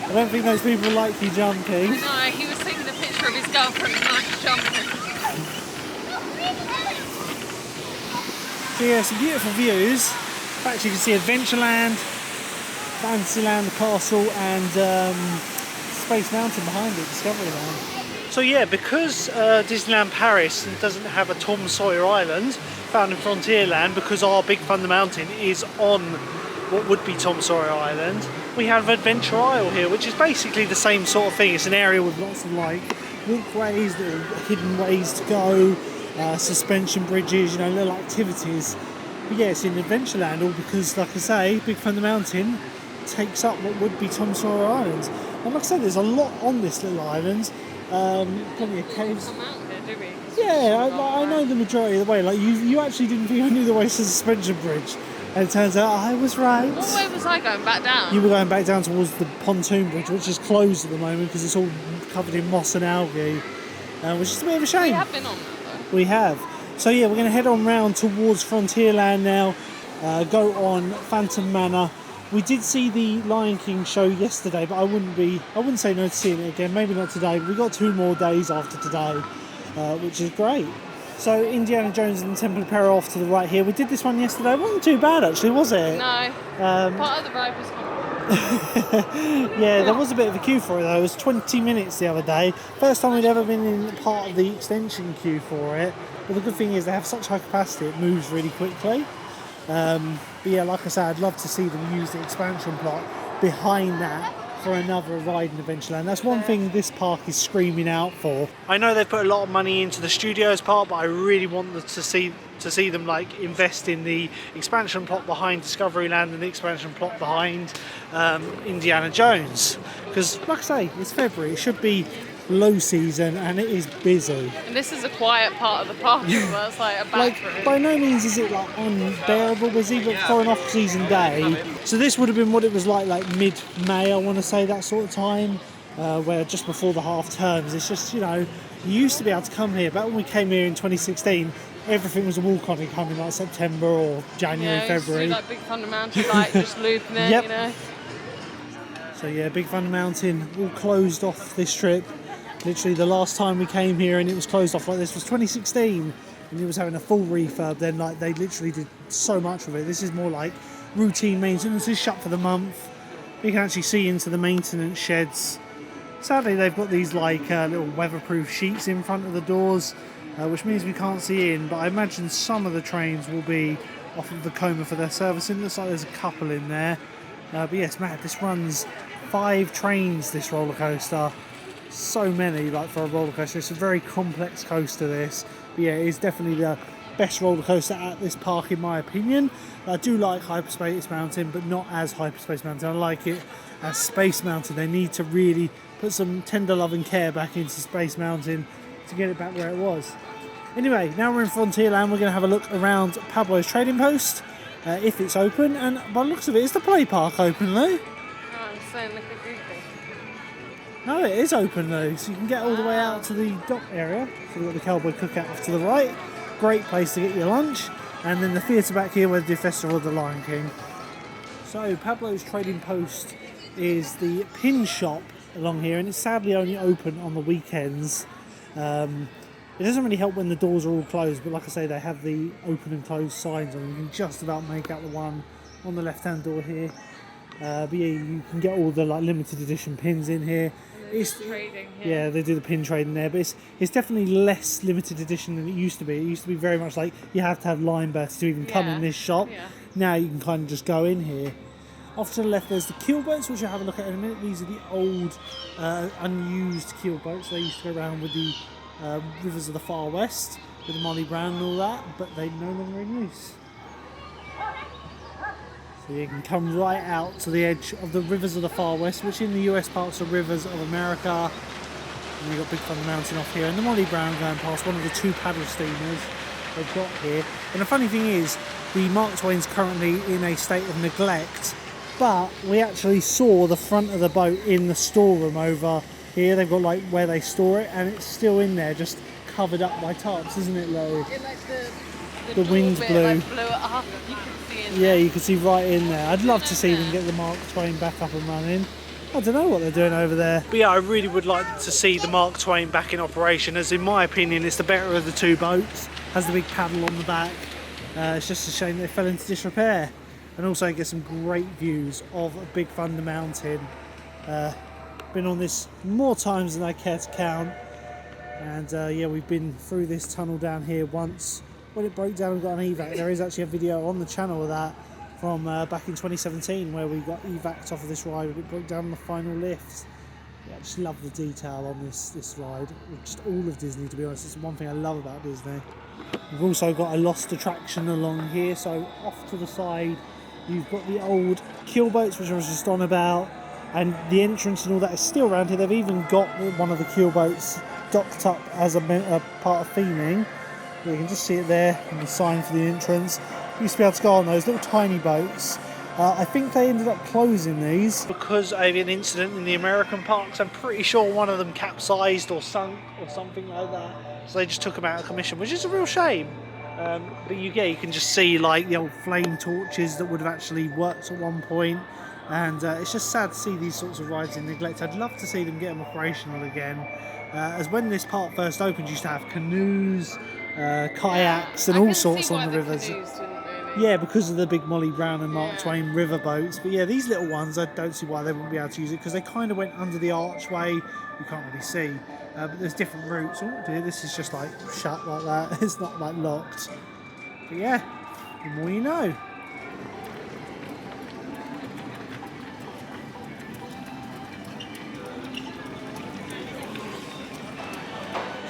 I don't think those people like you jumping. No, he was taking a picture of his girlfriend and I jumping. So yeah, some beautiful views. In fact, you can see Adventureland, Fantasyland, the castle, and Space Mountain behind it, Discoveryland. So yeah, because Disneyland Paris doesn't have a Tom Sawyer Island found in Frontierland, because our Big Thunder Mountain is on what would be Tom Sawyer Island, we have Adventure Isle here, which is basically the same sort of thing. It's an area with lots of like walkways, little hidden ways to go, suspension bridges, you know, little activities. But yeah, it's in Adventureland, all because, like I say, Big Thunder Mountain takes up what would be Tom Sawyer Island. And like I said, there's a lot on this little island. Plenty of caves. Yeah, I know the majority of the way. Like you actually didn't think I knew the way to the suspension bridge, and it turns out I was right. What way was I going? Back down? You were going back down towards the pontoon bridge, which is closed at the moment because it's all covered in moss and algae, which is a bit of a shame. We have been on that though. We have. So yeah, we're going to head on round towards Frontierland now, go on Phantom Manor. We did see the Lion King show yesterday, but I wouldn't say no to seeing it again. Maybe not today, but we've got 2 more days after today, which is great. So Indiana Jones and the Temple of Peril off to the right here. We did this one yesterday. It wasn't too bad actually, was it? No. Part of the ride was coming. Yeah, there was a bit of a queue for it though. It was 20 minutes the other day. First time we'd ever been in part of the extension queue for it. But the good thing is they have such high capacity, it moves really quickly. But yeah, like I said, I'd love to see them use the expansion plot behind that for another ride in Adventureland. That's one thing this park is screaming out for. I know they've put a lot of money into the studios part, but I really want to see them like invest in the expansion plot behind Discoveryland and the expansion plot behind Indiana Jones. Because like I say, it's February, it should be low season and it is busy. And this is a quiet part of the park as well. It's like a back room. By no means is it like unbearable busy, but for an off-season day. So this would have been what it was like mid-May, I want to say, that sort of time, where just before the half terms. It's just, you know, you used to be able to come here. Back when we came here in 2016, everything was a walk-on and coming like September or January, February. Like Big Thunder Mountain, like just looping it, Yep. you know. So yeah, Big Thunder Mountain all closed off this trip. Literally the last time we came here and it was closed off like this was 2016, and it was having a full refurb then. Like they literally did so much with it. This is more like routine maintenance. It's shut for the month. You can actually see into the maintenance sheds. Sadly they've got these like little weatherproof sheets in front of the doors, which means we can't see in, but I imagine some of the trains will be off of the coma for their servicing. Looks like there's a couple in there, but yes, mad, this runs 5 trains, this roller coaster. So many, like for a roller coaster. It's a very complex coaster, this. But yeah, it is definitely the best roller coaster at this park in my opinion. I do like Hyperspace Mountain, but not as Hyperspace Mountain. I like it as Space Mountain. They need to really put some tender love and care back into Space Mountain to get it back where it was. Anyway, now we're in Frontierland. We're going to have a look around Pablo's Trading Post, if it's open. And by the looks of it, is the play park open, Lou? Oh, I'm saying look at Google. No, it is open though, so you can get all the way out to the dock area. So we've got the Cowboy Cookout off to the right. Great place to get your lunch. And then the theatre back here where they do Festival of the Lion King. So Pablo's Trading Post is the pin shop along here, and it's sadly only open on the weekends. It doesn't really help when the doors are all closed, but like I say, they have the open and closed signs on. You can just about make out the one on the left-hand door here. But yeah, you can get all the like limited edition pins in here. It's trading here. Yeah, they do the pin trading there, but it's definitely less limited edition than it used to be. It used to be very much like you have to have line births to even come in this shop. Yeah. Now you can kind of just go in here. Off to the left there's the keel boats, which I'll have a look at in a minute. These are the old unused keel boats. They used to go around with the Rivers of the Far West with the Molly Brown and all that, but they're no longer in use. So you can come right out to the edge of the Rivers of the Far West, which in the US parts are Rivers of America. And you've got Big Thunder Mountain off here, and the Molly Brown going past, one of the 2 paddle steamers they've got here. And the funny thing is, the Mark Twain's currently in a state of neglect, but we actually saw the front of the boat in the storeroom over here. They've got like where they store it, and it's still in there, just covered up by tarps, isn't it, Lo? It, like The wind bit, blew. like, blew it up. You can see in Yeah, you can see right in there. I'd love to see them get the Mark Twain back up and running. I don't know what they're doing over there. But yeah, I really would like to see the Mark Twain back in operation, as in my opinion it's the better of the 2 boats. Has the big paddle on the back. It's just a shame they fell into disrepair. And also get some great views of Big Thunder Mountain. Been on this more times than I care to count. And yeah, we've been through this tunnel down here once when it broke down and got an evac. There is actually a video on the channel of that from back in 2017 where we got evac'd off of this ride when it broke down on the final lift. Yeah, I just love the detail on this ride. Just all of Disney, to be honest. It's one thing I love about Disney. We've also got a lost attraction along here, so off to the side you've got the old keel boats, which I was just on about, and the entrance and all that is still around here. They've even got one of the keel boats docked up as a part of theming. You can just see it there and the sign for the entrance. You used to be able to go on those little tiny boats. I think they ended up closing these because of an incident in the American parks. I'm pretty sure one of them capsized or sunk or something like that. So they just took them out of commission, which is a real shame. But you can just see like the old flame torches that would have actually worked at one point. And it's just sad to see these sorts of rides in neglect. I'd love to see them get them operational again. As when this park first opened, you used to have canoes, kayaks and all sorts on the rivers. Yeah, because of the big Molly Brown and Mark Twain river boats. But yeah, these little ones, I don't see why they wouldn't be able to use it, because they kind of went under the archway. You can't really see. But there's different routes. Oh dear, this is just like shut like that. It's not like locked. But yeah, the more you know.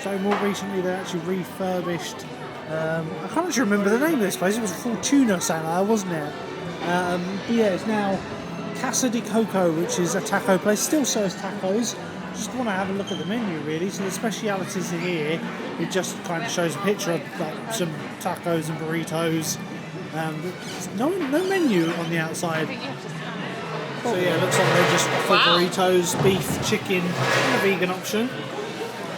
So more recently they actually refurbished, I can't actually remember the name of this place. It was Fortuna Sala, wasn't it? But yeah, it's now Casa de Coco, which is a taco place. Still serves tacos. Just want to have a look at the menu really. So the specialities are here. It just kind of shows a picture of like some tacos and burritos. No menu on the outside. So yeah, it looks like they just offer burritos, beef, chicken, and a vegan option.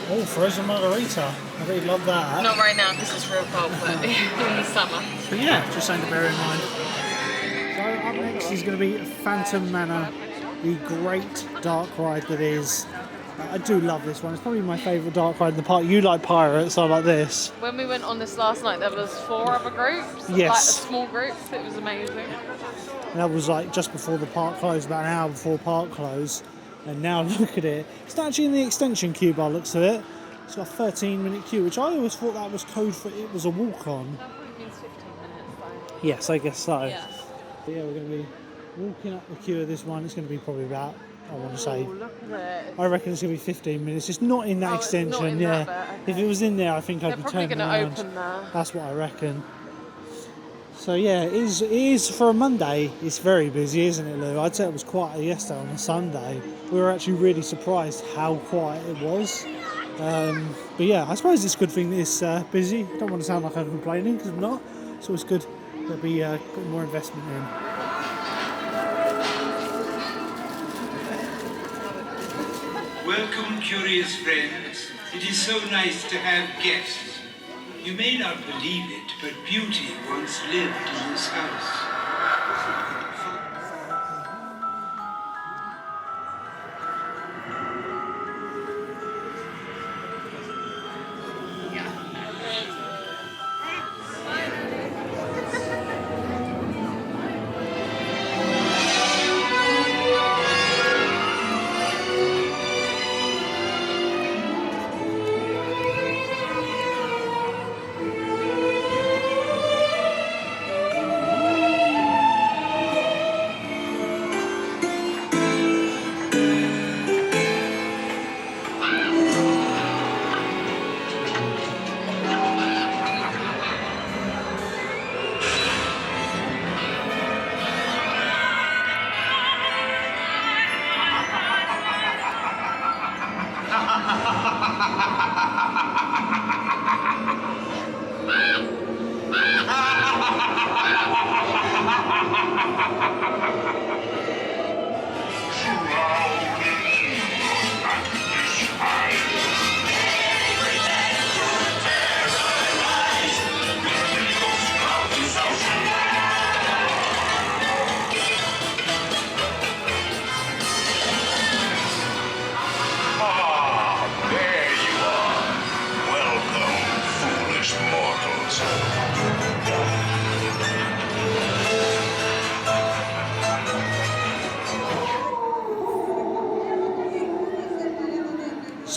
Oh, frozen margarita. I really love that. Not right now because it's real cold, but in the summer. But yeah, just something to bear in mind. So up next is going to be Phantom Manor, the great dark ride that is. I do love this one. It's probably my favourite dark ride in the park. You like pirates, I like this. When we went on this last night, there was 4 other groups. Yes. Like small groups. It was amazing. And that was like just before the park closed, about an hour before park close. And now look at it. It's actually in the extension queue by the looks of it. It's got a 13-minute queue, which I always thought that was code for it was a walk-on. That probably means 15 minutes though. Yes, I guess so. Yeah. But yeah, we're going to be walking up the queue of this one. It's going to be probably about, I want to say, Look at it. I reckon it's going to be 15 minutes. It's not in that extension, it's not in yeah. that bit, okay. If it was in there, I think I'd They're be probably turning going around. to open there. That's what I reckon. So yeah, it is for a Monday. It's very busy, isn't it, Lou? I'd say it was quiet yesterday on a Sunday. We were actually really surprised how quiet it was. But yeah, I suppose it's a good thing that it's busy. I don't want to sound like I'm complaining because I'm not. So it's good there'll be more investment in. Welcome, curious friends. It is so nice to have guests. You may not believe it, but beauty once lived in this house.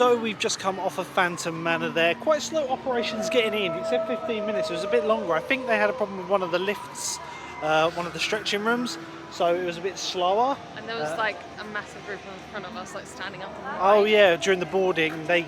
So we've just come off of Phantom Manor there. Quite slow operations getting in. It said 15 minutes. It was a bit longer. I think they had a problem with one of the lifts, one of the stretching rooms. So it was a bit slower. And there was like a massive group in front of us, like standing up on the ride. Oh yeah, during the boarding, I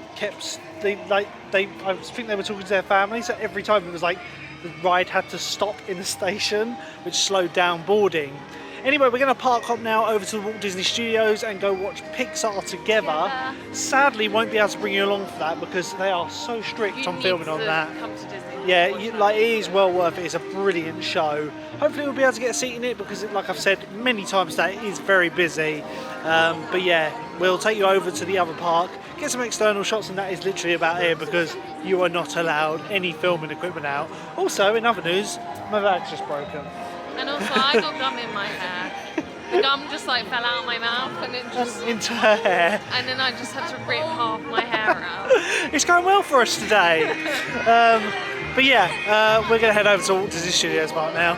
think they were talking to their family. So every time it was like the ride had to stop in the station, which slowed down boarding. Anyway, we're going to park up now over to the Walt Disney Studios and go watch Pixar together. Yeah. Sadly, won't be able to bring you along for that because they are so strict on filming on that. Come to Disney. Yeah, it is well worth it. It's a brilliant show. Hopefully we'll be able to get a seat in it because, like I've said many times today, it is very busy. But yeah, we'll take you over to the other park, get some external shots, and that is literally about it because you are not allowed any filming equipment out. Also, in other news, my bag's just broken. And also, I got gum in my hair. The gum just like fell out of my mouth and it just... Into her hair. And then I just had to rip half my hair out. It's going well for us today. But yeah, we're going to head over to Walt Disney Studios Park now.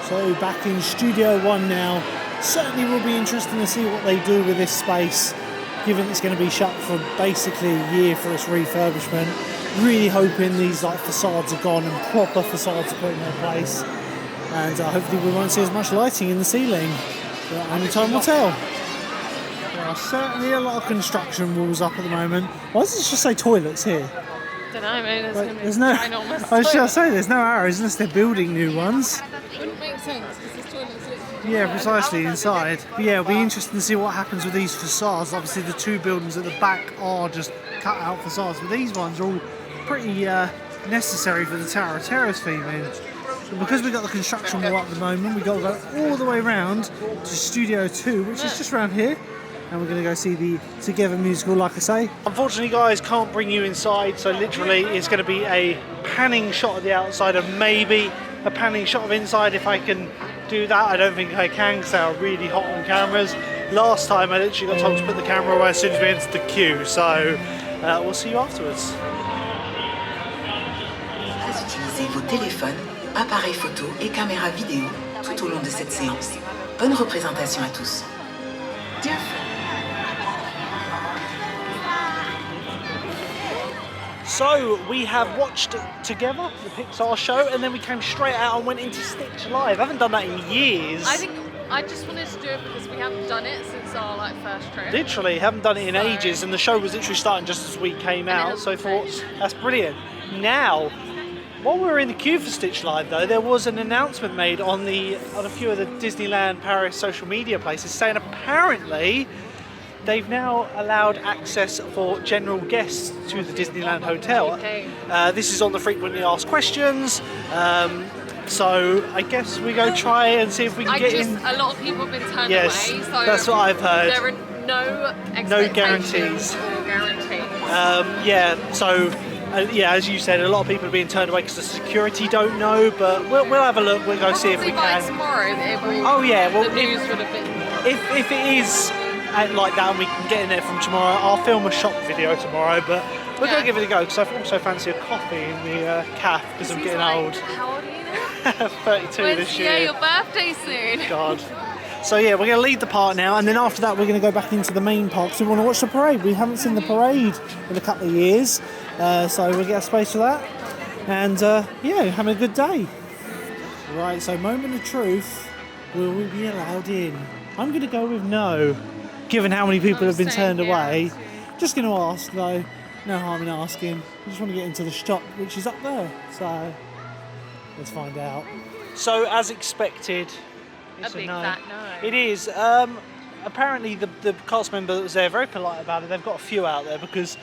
So back in Studio 1 now. Certainly will be interesting to see what they do with this space, given it's going to be shut for basically a year for its refurbishment. Really hoping these like facades are gone and proper facades are put in their place. And hopefully we won't see as much lighting in the ceiling. But only time will tell. There are certainly a lot of construction walls up at the moment. Why does it just say toilets here? Don't know, man. There's going to be There's no, ginormous I was just toilets. say there's no arrows unless they're building new ones. It wouldn't make sense because there's toilets literally. Yeah, precisely inside. But yeah, it'll be interesting to see what happens with these facades. Obviously the two buildings at the back are just cut out facades, but these ones are all pretty necessary for the Tower of Terror's theming. And because we've got the construction wall at the moment, we've got to go all the way around to Studio 2, which is just around here. And we're going to go see the Together musical, like I say. Unfortunately, guys, can't bring you inside, so literally it's going to be a panning shot of the outside and maybe a panning shot of inside if I can do that. I don't think I can because they are really hot on cameras. Last time I literally got told to put the camera away as soon as we entered the queue, so we'll see you afterwards. Utilisez vos téléphones, appareils photo et caméras vidéo tout au long de cette séance. Bonne représentation à tous. Bien fait. So we have watched together the Pixar show and then we came straight out and went into Stitch Live. I haven't done that in years. I think I just wanted to do it because we haven't done it since our first trip. Literally, haven't done it in ages, and the show was literally starting just as we came out, so I thought that's brilliant. Now, while we were in the queue for Stitch Live though, there was an announcement made on a few of the Disneyland Paris social media places saying apparently they've now allowed access for general guests to the Disneyland Hotel. This is on the frequently asked questions. So I guess we go try and see if we can get in. A lot of people have been turned yes, away, so that's what I've heard. There are no guarantees. or guarantees. Yeah, so yeah, as you said, a lot of people are being turned away because the security don't know. But we'll have a look. We'll go see if we by can. Tomorrow, it will, oh yeah, well the news would have been. If it is like that and we can get in there from tomorrow, I'll film a shop video tomorrow. But we're gonna give it a go because I also fancy a coffee in the cafe because I'm getting old. How old are you now? 32 this year. Yeah, your birthday soon. God. So yeah, we're going to leave the park now, and then after that we're going to go back into the main park. So we want to watch the parade. We haven't seen the parade in a couple of years, so we'll get a space for that. And yeah, having a good day. Right, so moment of truth. Will we be allowed in? I'm going to go with no, given how many people have been turned away. Just going to ask though. No harm in asking. I just want to get into the shop, which is up there. So let's find out. So as expected, it's a big no. fat no. It is. Apparently the cast member that was there very polite about it. They've got a few out there because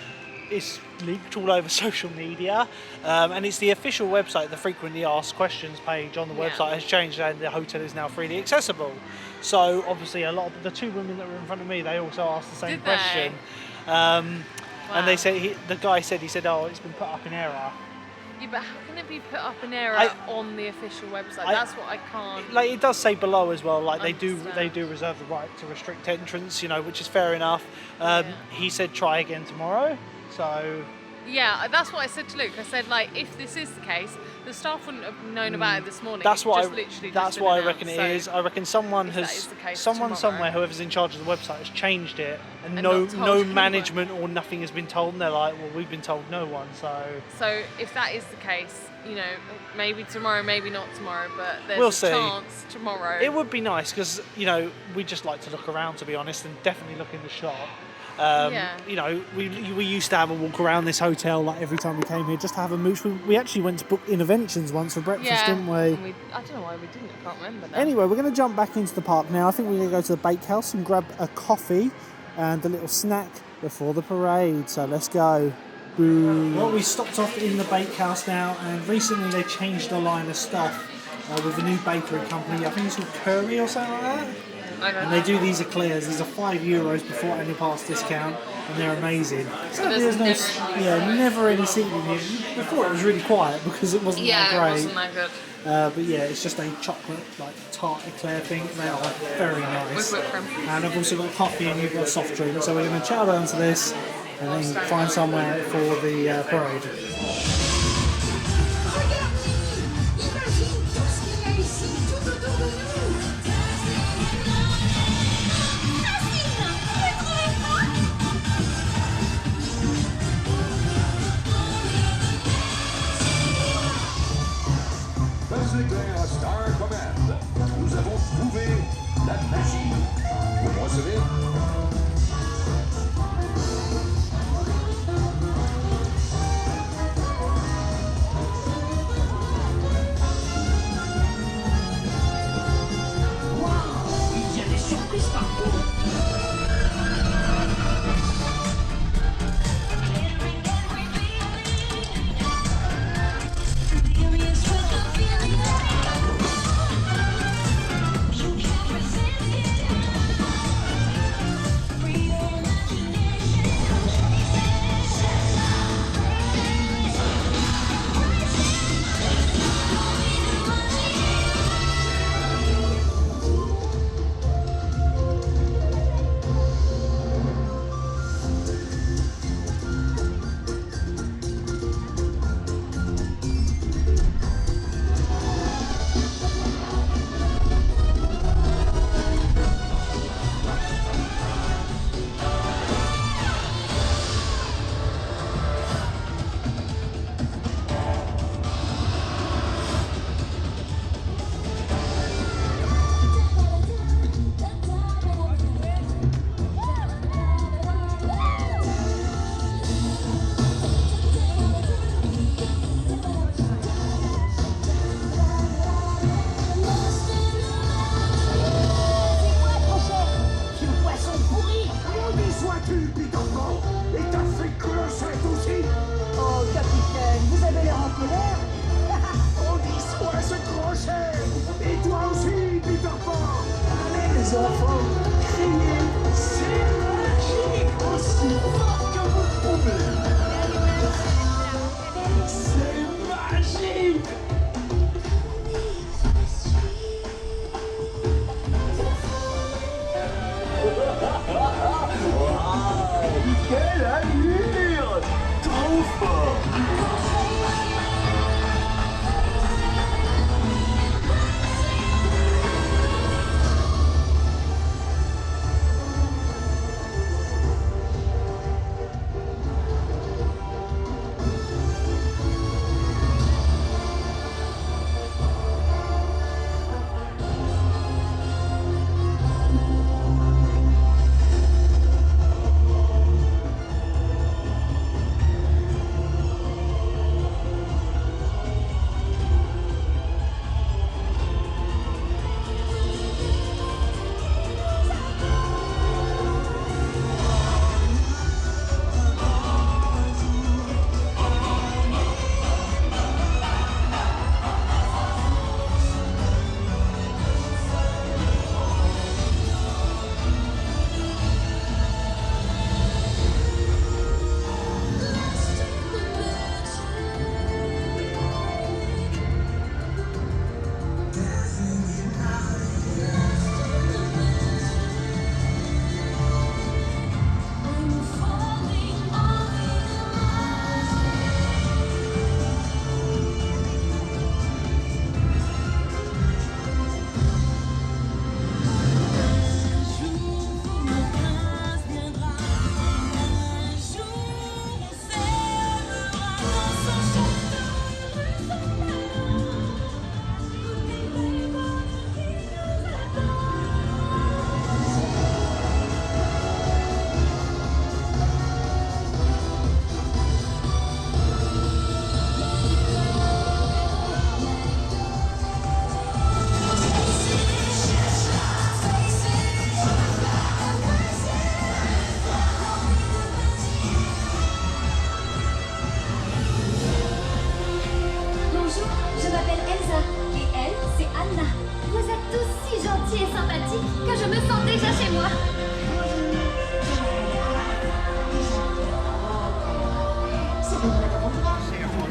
it's leaked all over social media, and it's the official website. The frequently asked questions page on the website has changed, and the hotel is now freely accessible. So obviously, a lot of the two women that were in front of me, they also asked the same question. And they said the guy said, oh, it's been put up in error. Yeah, but how can it be put up in error on the official website? That's what I can't. Like it does say below as well. Like they do reserve the right to restrict entrance, you know, which is fair enough. He said try again tomorrow. So yeah, that's what I said to Luke. I said like if this is the case, The staff wouldn't have known about it this morning. That's what That's I reckon it is. I reckon someone tomorrow, somewhere, whoever's in charge of the website, has changed it, and And no not told management or nothing has been told. And they're like, well, we've been told no one. So if that is the case, you know, maybe tomorrow, maybe not tomorrow, but there's We'll a see. chance tomorrow. It would be nice because, you know, we just like to look around, to be honest, and definitely look in the shop. Yeah. You know, we used to have a walk around this hotel like every time we came here, just to have a mooch. We actually went to book Interventions once for breakfast, Yeah, didn't we? and I don't know why we didn't. I can't remember now. Anyway, we're going to jump back into the park now. I think we're going to go to the bakehouse and grab a coffee and a little snack before the parade. So let's go. Boo. Well, we stopped off in the bakehouse now, and recently they changed a line of stuff with a new bakery company. I think it's called Curry or something like that. And they do these eclairs. These are €5 before annual pass discount, and they're amazing. So there's never any seating here. Before it was really quiet because it wasn't that great. It wasn't that good. But yeah, it's just a chocolate tart eclair thing. They are very nice. With whipped cream. And I've also got coffee and you've got a soft drink. So we're going to chow down to this and then find somewhere for the parade. Disneyland Star Command. Nous avons trouvé la magie. Vous me recevez? Il y a des surprises partout.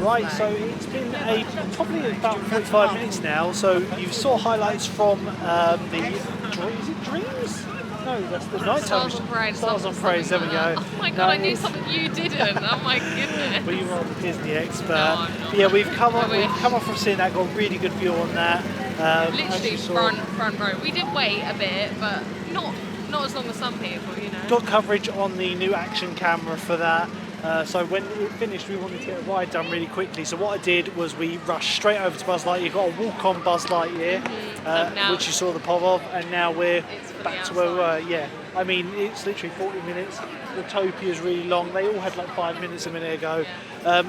Right, so it's been probably about 45 minutes now. So you saw highlights from is it Dreams? No, that's the nighttime. Stars on Parade. Stars on Parade. There we go. Oh my god, I knew something you didn't. Oh my goodness. Well, you are the Disney expert. No, I'm not. But yeah, we've come off from seeing that. Got a really good view on that. Literally front row. We did wait a bit, but not as long as some people, you know. Got coverage on the new action camera for that. So when it finished, we wanted to get a ride done really quickly. So what I did was we rushed straight over to Buzz Lightyear, got a walk on Buzz Lightyear, which you saw the pop of, and now we're back to where we were. Yeah, I mean, it's literally 40 minutes. Autopia's really long. They all had like 5 minutes a minute ago.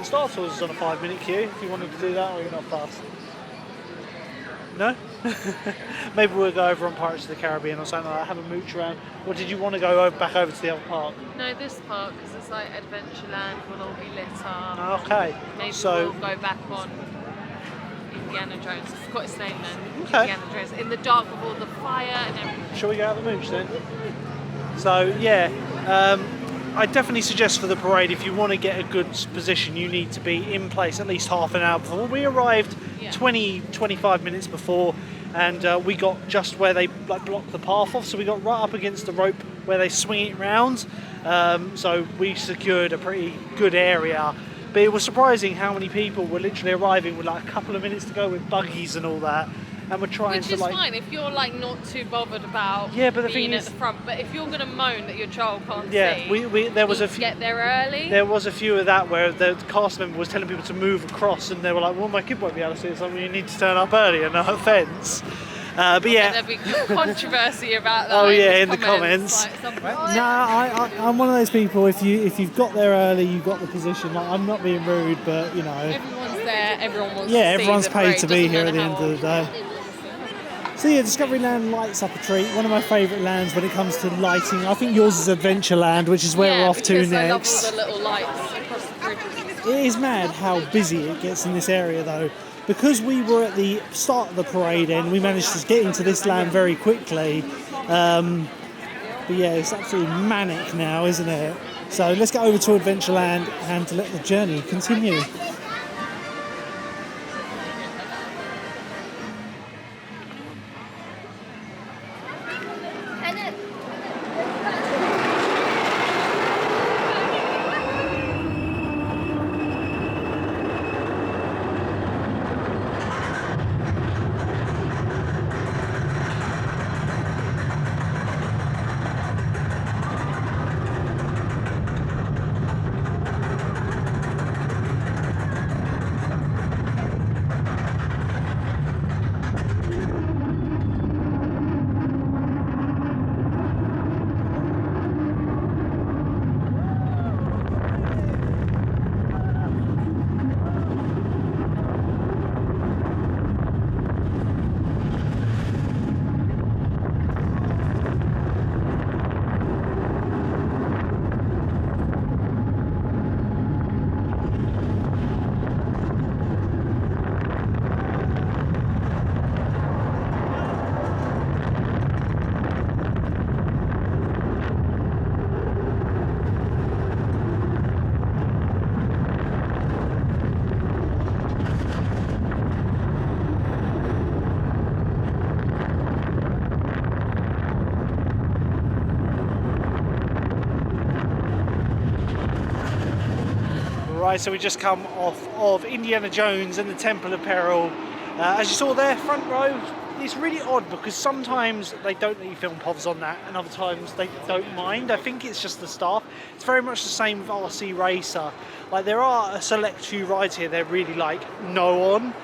Star Tours is on a 5-minute queue if you wanted to do that, or you're not fast. No? Maybe we'll go over on Pirates of the Caribbean or something like that, have a mooch around. Or did you want to go back over to the other park? No, this park, because it's like Adventureland will all be lit up. Okay. Maybe so we'll go back on Indiana Jones. I forgot his name then. Okay. Indiana Jones. In the dark with all the fire and everything. Shall we go out the mooch then? So yeah, I definitely suggest for the parade, if you want to get a good position, you need to be in place at least half an hour before. We arrived 20-25 minutes before, and we got just where they like blocked the path off, so we got right up against the rope where they swing it round. So we secured a pretty good area. But it was surprising how many people were literally arriving with like a couple of minutes to go with buggies and all that. And we're trying Which to is like... fine if you're like not too bothered about but the being thing at is, the front. But if you're going to moan that your child can't yeah, see, there was a few, get there early. There was a few of that where the cast member was telling people to move across, and they were like, "Well, my kid won't be able to see it, so you need to turn up earlier." No offence, but yeah. There'll be controversy about that. Oh yeah, in the comments. Like No, I'm one of those people. If you've got there early, you've got the position. Like, I'm not being rude, but you know. Everyone's there. Everyone wants. Yeah, to see everyone's the paid parade, to be doesn't here at the matter end how of the day. So yeah, Discoveryland lights up a treat. One of my favourite lands when it comes to lighting. I think yours is Adventureland, which is where we're off to next. I love all the little lights across the bridges. It is mad how busy it gets in this area though. Because we were at the start of the parade and we managed to get into this land very quickly. But yeah, it's absolutely manic now, isn't it? So let's get over to Adventureland and to let the journey continue. Right, so we just come off of Indiana Jones and the Temple of Peril. As you saw there, front row, it's really odd because sometimes they don't let you film POVs on that and other times they don't mind. I think it's just the staff. It's very much the same with RC Racer. Like, there are a select few rides here they're really like no on.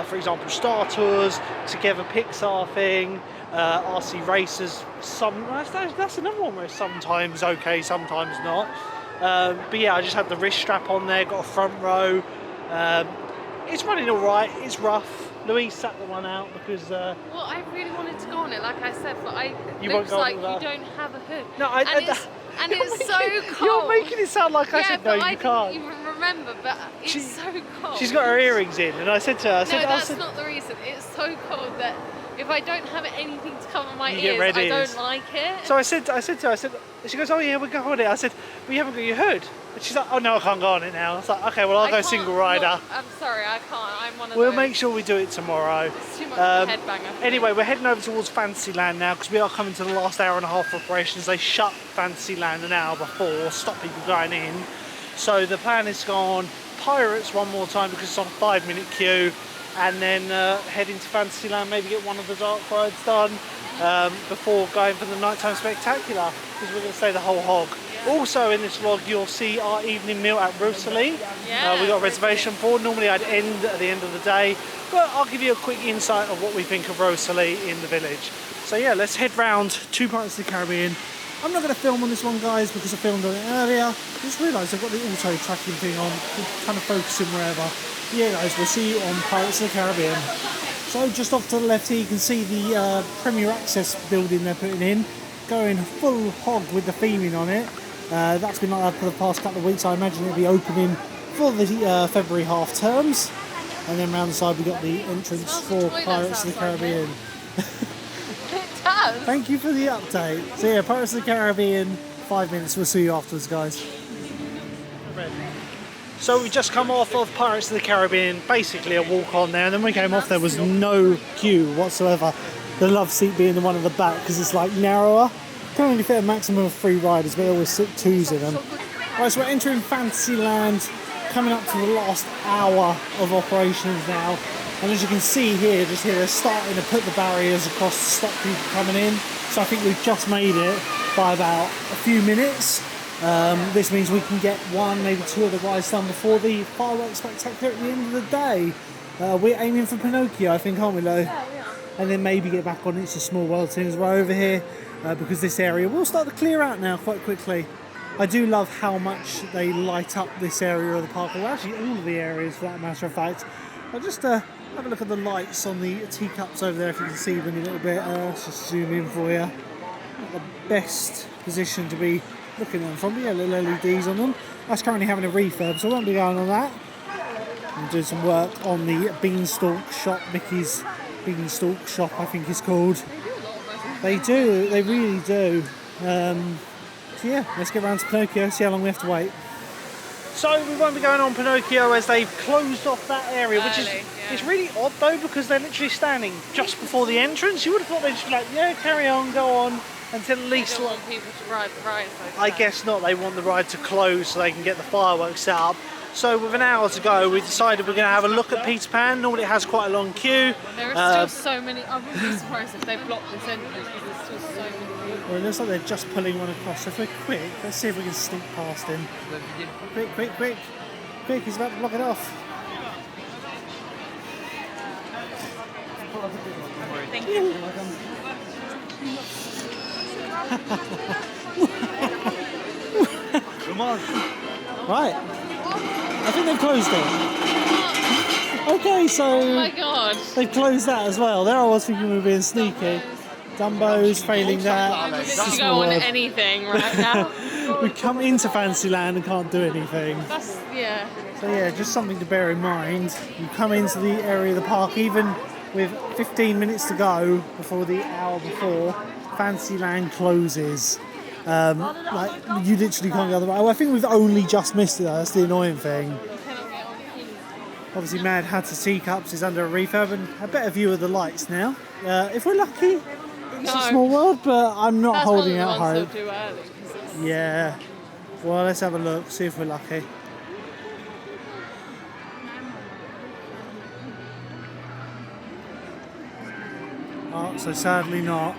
For example, Star Tours, Together Pixar thing, RC Racers. That's another one where it's sometimes okay, sometimes not. But yeah, I just had the wrist strap on there, got a front row. It's running all right. It's rough. Louise sat the one out because. Well, I really wanted to go on it, like I said, but You looks won't go like on you that. don't have a hood. No, and it's so cold. You're making it sound like I said no, you can't. Even remember, but it's so cold. She's got her earrings in, and I said to her, No, that's not the reason. It's so cold that if I don't have anything to cover my You get ears, red I ears. don't like it. So I said to her, she goes, oh yeah, we'll go on it. I said, well, you haven't got your hood. And she's like, oh no, I can't go on it now. I was like, okay, well, I'll I go can't single rider. I'm sorry, I can't. I'm one of We'll those. make sure we do it tomorrow. It's too much of a headbanger for me. Anyway, we're heading over towards Fantasyland now because we are coming to the last hour and a half of operations. They shut Fantasyland an hour before, stop people going in. So the plan is to go on Pirates one more time because it's on a 5-minute queue, and then head into Fantasyland, maybe get one of the dark rides done before going for the nighttime spectacular because we're going to stay the whole hog. Also in this vlog you'll see our evening meal at Rosalie. We got a reservation for. Normally I'd end at the end of the day, but I'll give you a quick insight of what we think of Rosalie in the village. So yeah, let's head round to Pirates of the Caribbean. I'm not going to film on this one, guys, because I filmed on it earlier. I just realised I've got the auto tracking thing on, kind of focusing wherever. Yeah guys, we'll see you on Pirates of the Caribbean. So just off to the left here you can see the Premier Access building they're putting in, going full hog with the theming on it. That's been like that for the past couple of weeks. I imagine it'll be opening for the February half terms. And then around the side we got the entrance for Pirates of the Caribbean. It does. Thank you for the update. So yeah, Pirates of the Caribbean, 5 minutes. We'll see you afterwards, guys. So we just come off of Pirates of the Caribbean, basically a walk on there, and then when we came off there was no queue whatsoever. The love seat being the one at the back because it's like narrower. Can only fit a maximum of 3 riders, but they always sit 2s in them. Right, so we're entering Fantasyland, coming up to the last hour of operations now. And as you can see here, just here, they're starting to put the barriers across to stop people coming in. So I think we've just made it by about a few minutes. This means we can get 1, maybe 2 of the rides done before the fireworks spectacular at the end of the day. We're aiming for Pinocchio, I think, aren't we, Lo? Yeah, we are. And then maybe get back on It's a Small World as soon as we're over here, because this area will start to clear out now quite quickly. I do love how much they light up this area of the park, or actually all of the areas for that matter of fact. I'll just have a look at the lights on the teacups over there if you can see them a little bit. Let's just zoom in for you. Not the best position to be looking at them from, but yeah, little LEDs on them. That's currently having a refurb, so I won't be going on that. I'm doing some work on the Beanstalk shop, Mickey's Beanstalk shop I think it's called. They do, they really do. So yeah, let's get around to Pinocchio, see how long we have to wait. So we won't be going on Pinocchio as they've closed off that area, which is it's really odd though because they're literally standing just before the entrance. You would have thought they'd just be like, yeah, carry on, go on until at least. They don't want people to ride the ride. I guess not. They want the ride to close so they can get the fireworks set up. So with an hour to go, we decided we're going to have a look at Peter Pan. Normally it has quite a long queue. There are still so many. I wouldn't be surprised if they blocked this entrance because there's still so many people. Well, it looks like they're just pulling one across. So if we're quick, let's see if we can sneak past him. Quick, quick, quick. Quick, he's about to block it off. Thank you. Come on. Right. I think they've closed it. Okay, so Oh my god. they've closed that as well. There I was thinking we were being sneaky. Dumbo's failing that. I'm It's willing a to go small on world. anything right now. We come into Fantasyland and can't do anything. That's, yeah. So yeah, just something to bear in mind. You come into the area of the park even with 15 minutes to go before the hour before, Fantasyland closes. Like you literally can't go the right way. I think we've only just missed it though, that's the annoying thing. Obviously Mad Hatter's Teacups is under a refurb and a better view of the lights now. If we're lucky, it's a small world, but I'm not holding out hope. Too early, Yeah. Well, let's have a look, see if we're lucky. Oh, so sadly not.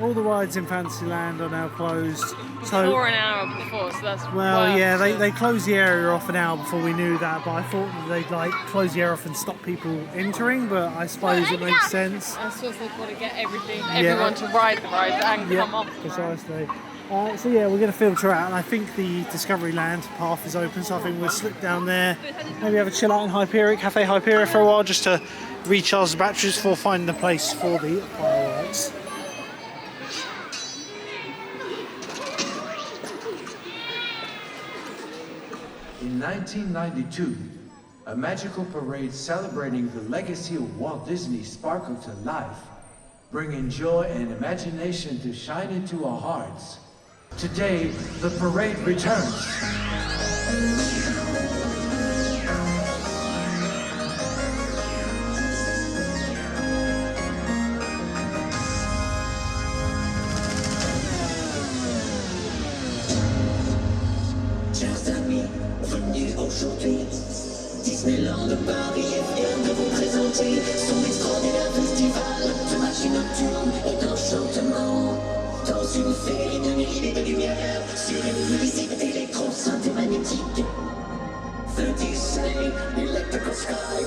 All the rides in Fantasyland are now closed. So, or an hour before, so that's well, worse. yeah, they closed the area off an hour before we knew that, but I thought that they'd like close the area off and stop people entering, but I suppose it makes sense. I suppose they've got to get everyone to ride the rides and come off. Precisely. So yeah, we're going to filter out, and I think the Discoveryland path is open, so I think we'll slip down there, maybe have a chill out in Hyperion, Cafe Hyperion for a while, just to recharge the batteries before finding the place for the fireworks. In 1992, a magical parade celebrating the legacy of Walt Disney sparkled to life, bringing joy and imagination to shine into our hearts. Today, the parade returns. Chers amis, venez aujourd'hui. Disneyland Paris est fier de vous présenter son extraordinaire festival de magie nocturne et d'enchantement. Dans une féerie de mille et de lumière, sur une musique électro-synthé magnétique. The Disney Electrical Sky.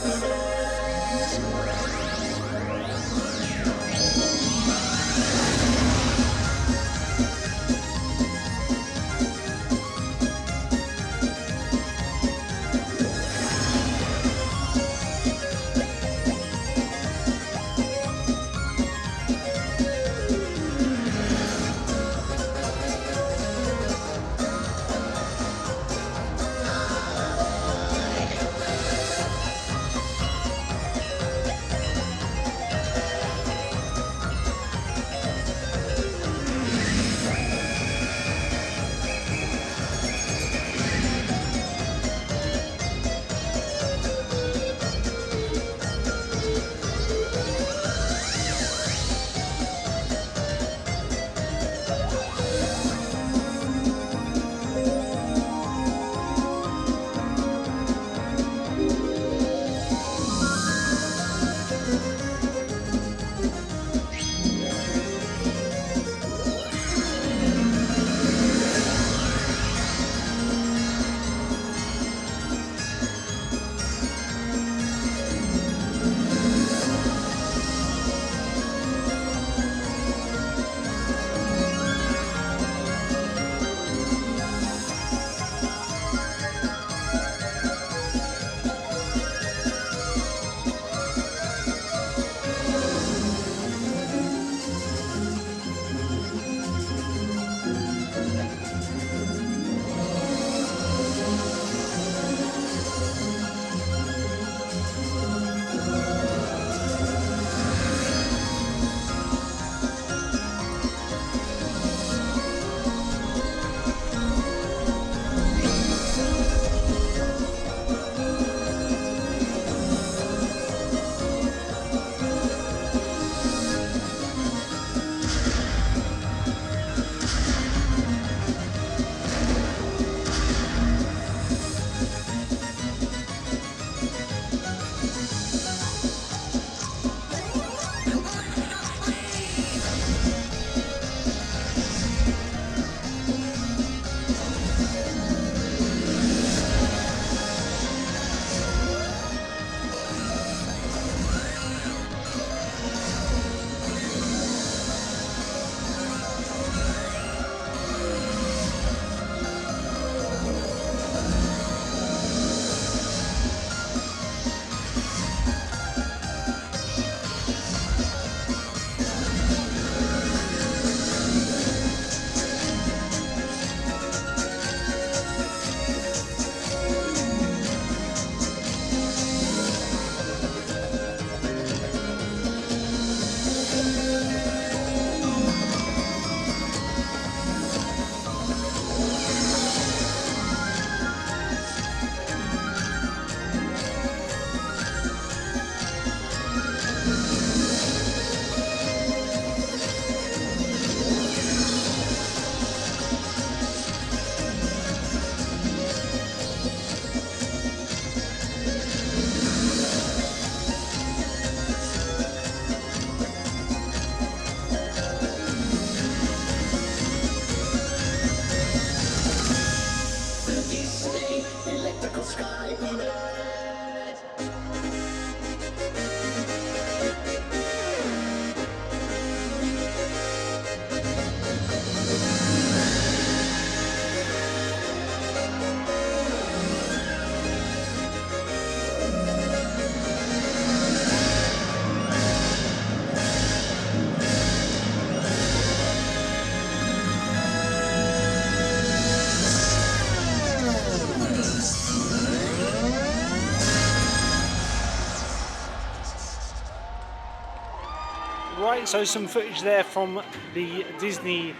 so some footage there from the Disney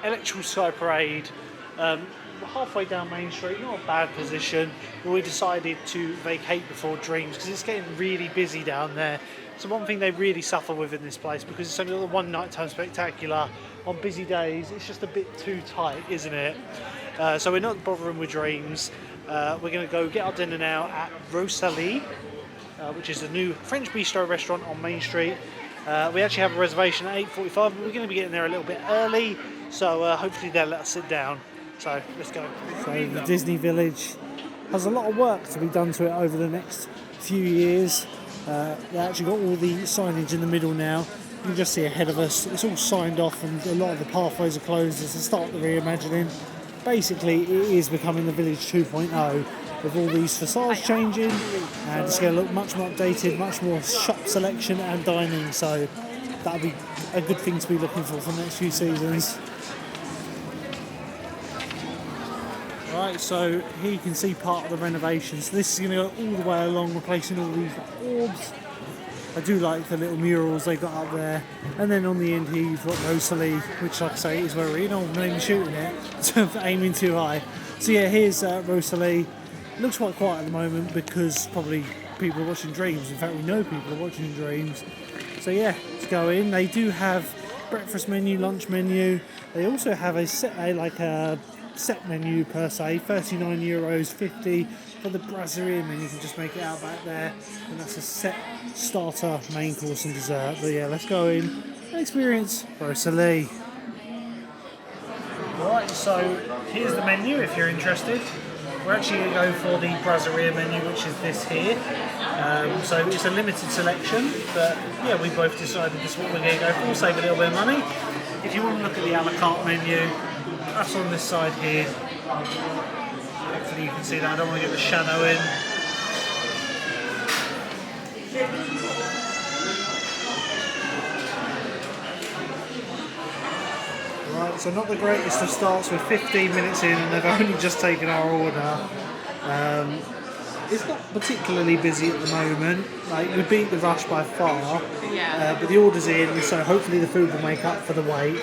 Electrical Sky Parade. Halfway down Main Street, not a bad position, but we decided to vacate before Dreams because it's getting really busy down there. So one thing they really suffer with in this place, because it's only the one nighttime spectacular, on busy days it's just a bit too tight, isn't it? So we're not bothering with Dreams. We're going to go get our dinner now at Rosalie, which is the new French bistro restaurant on Main Street. We actually have a reservation at 8:45, but we're going to be getting there a little bit early, so hopefully they'll let us sit down. So let's go. So the Disney Village has a lot of work to be done to it over the next few years. They actually got all the signage in the middle now. You can just see ahead of us, it's all signed off and a lot of the pathways are closed. It's the start of the reimagining. Basically, it is becoming the Village 2.0 with all these facades changing, and it's going to look much more updated, much more shop selection and dining. So that'll be a good thing to be looking for the next few seasons. Right, so here you can see part of the renovation. So this is going to go all the way along, replacing all these orbs. I do like the little murals they got up there. And then on the end here you've got Rosalie, which, like I say, is where we're not even shooting it, so aiming too high. So yeah, here's Rosalie. It looks quite quiet at the moment because probably people are watching Dreams. In fact, we know people are watching Dreams. So yeah, let's go in. They do have breakfast menu, lunch menu. They also have a set menu per se, €39.50 for the brasserie menu. You can just make it out back there, and that's a set starter, main course and dessert. But yeah, let's go in and experience Rosalie. Right, so here's the menu if you're interested. We're actually going to go for the brasserie menu, which is this here. So it's a limited selection, but yeah, we both decided this is what we're going to go for. We'll save a little bit of money. If you want to look at the a la carte menu, that's on this side here. Hopefully you can see that. I don't want to get the shadow in. Right, so not the greatest of starts. We're 15 minutes in and they've only just taken our order. It's not particularly busy at the moment. Like, we beat the rush by far. Yeah. But the order's in, so hopefully the food will make up for the wait.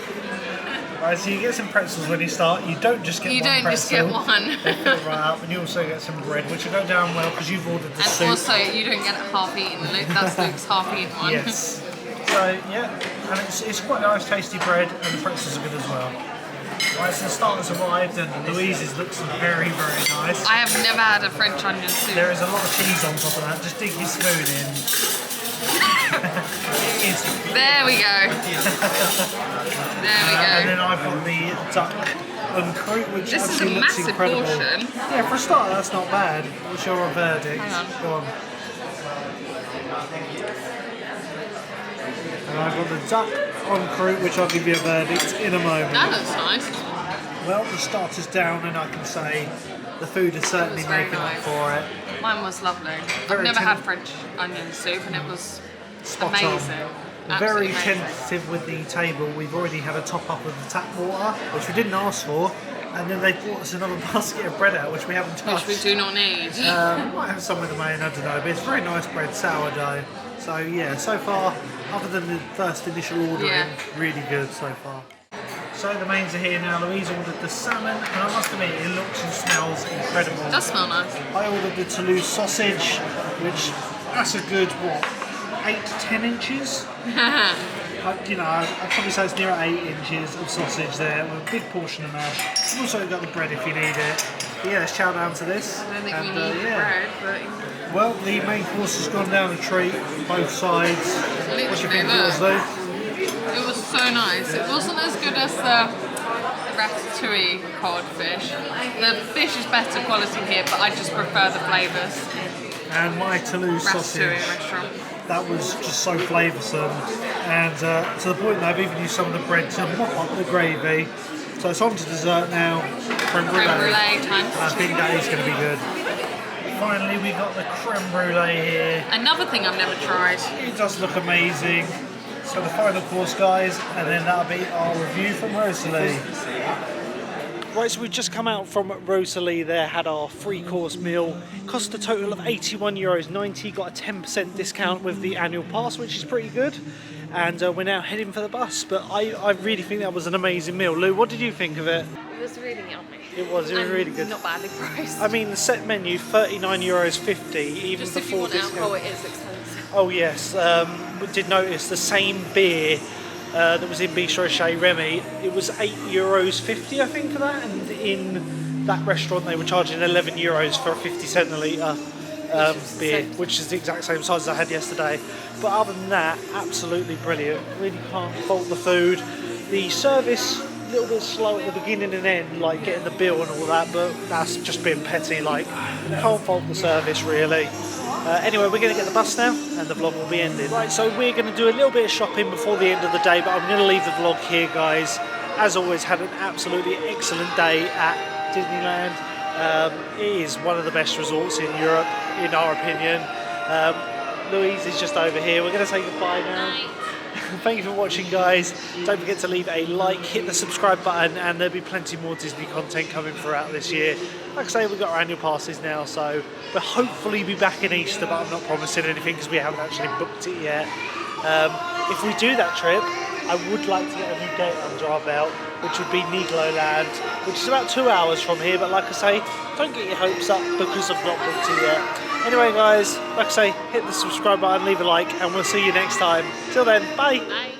Right, so you get some pretzels when you start. You don't just get one pretzel. You don't just get one. They fill it right up, and you also get some bread, which will go down well because you've ordered the soup. And also, you don't get it half eaten. That's Luke's half eaten one. Yes. So yeah, and it's quite nice, tasty bread, and the pretzels are good as well. Right, so the starters arrived, and Louise's looks very, very nice. I have never had a French onion soup. There is a lot of cheese on top of that. Just dig your spoon in. There we go. There we go. And then I've got the duck and croute, which this actually is a looks massive incredible. portion. Yeah, for a start, that's not bad. What's your verdict? Hang on. Go on. And I've got the duck en croute, which I'll give you a verdict in a moment. That looks nice. Well, the starter's down, and I can say the food is certainly making up for it. Mine was lovely. Very I've never had French onion soup, and it was amazing. Very Absolutely amazing. tentative with the table. We've already had a top up of the tap water, which we didn't ask for, and then they brought us another basket of bread out, which we haven't touched. Which we do not need. Might have some with the main, I don't know, but it's very nice bread, sourdough. So yeah, so far, other than the first initial ordering, really good so far. So the mains are here now. Louise ordered the salmon, and I must admit, it looks and smells incredible. It does smell nice. I ordered the Toulouse sausage, which, that's a good, 8 to 10 inches? I'd probably say it's near 8 inches of sausage there, with a big portion of mash. You've also got the bread if you need it. But yeah, let's chow down to this. I don't think we need bread, but... Well, the main course has gone down a treat, both sides. What do you think it was, Lou? It was so nice. It wasn't as good as the ratatouille cod fish. The fish is better quality here, but I just prefer the flavours. And my Toulouse sausage, restaurant. that was just so flavoursome. And to the point that I've even used some of the bread to mop up the gravy. So it's on to dessert now. Creme brulee time. I think that is going to be good. Finally, we got the creme brulee here. Another thing I've never tried. It does look amazing. So the final course, guys, and then that'll be our review from Rosalie. Right, so we've just come out from Rosalie there, had our 3-course meal. Cost a total of €81.90, got a 10% discount with the annual pass, which is pretty good. and we're now heading for the bus. But I really think that was an amazing meal. Lou, what did you think of it? It was really yummy. It was really good. Not badly priced. I mean, the set menu, €39.50, even Just if you before want discount. alcohol, it is expensive. Oh yes, we did notice the same beer that was in Bistro Chez Remy. It was €8.50, I think, for that, and in that restaurant they were charging €11 for a 50 centilitre beer, which is the exact same size as I had yesterday. But other than that, absolutely brilliant. Really can't fault the food. The service, a little bit slow at the beginning and end, like getting the bill and all that, but that's just being petty. Like, can't fault the service really. Anyway, we're going to get the bus now and the vlog will be ending. Right, so we're going to do a little bit of shopping before the end of the day, but I'm going to leave the vlog here, guys. As always, had an absolutely excellent day at Disneyland. It is one of the best resorts in Europe, in our opinion. Louise is just over here. We're going to say goodbye now. Thank you for watching, guys. Don't forget to leave a like, hit the subscribe button, and there'll be plenty more Disney content coming throughout this year. Like I say, we've got our annual passes now, so we'll hopefully be back in Easter, but I'm not promising anything because we haven't actually booked it yet. If we do that trip, I would like to get a new gate under our belt, which would be Nigloland, which is about 2 hours from here, but like I say, don't get your hopes up because I've not booked it yet. Anyway, guys, like I say, hit the subscribe button, leave a like, and we'll see you next time. Till then, bye! Bye.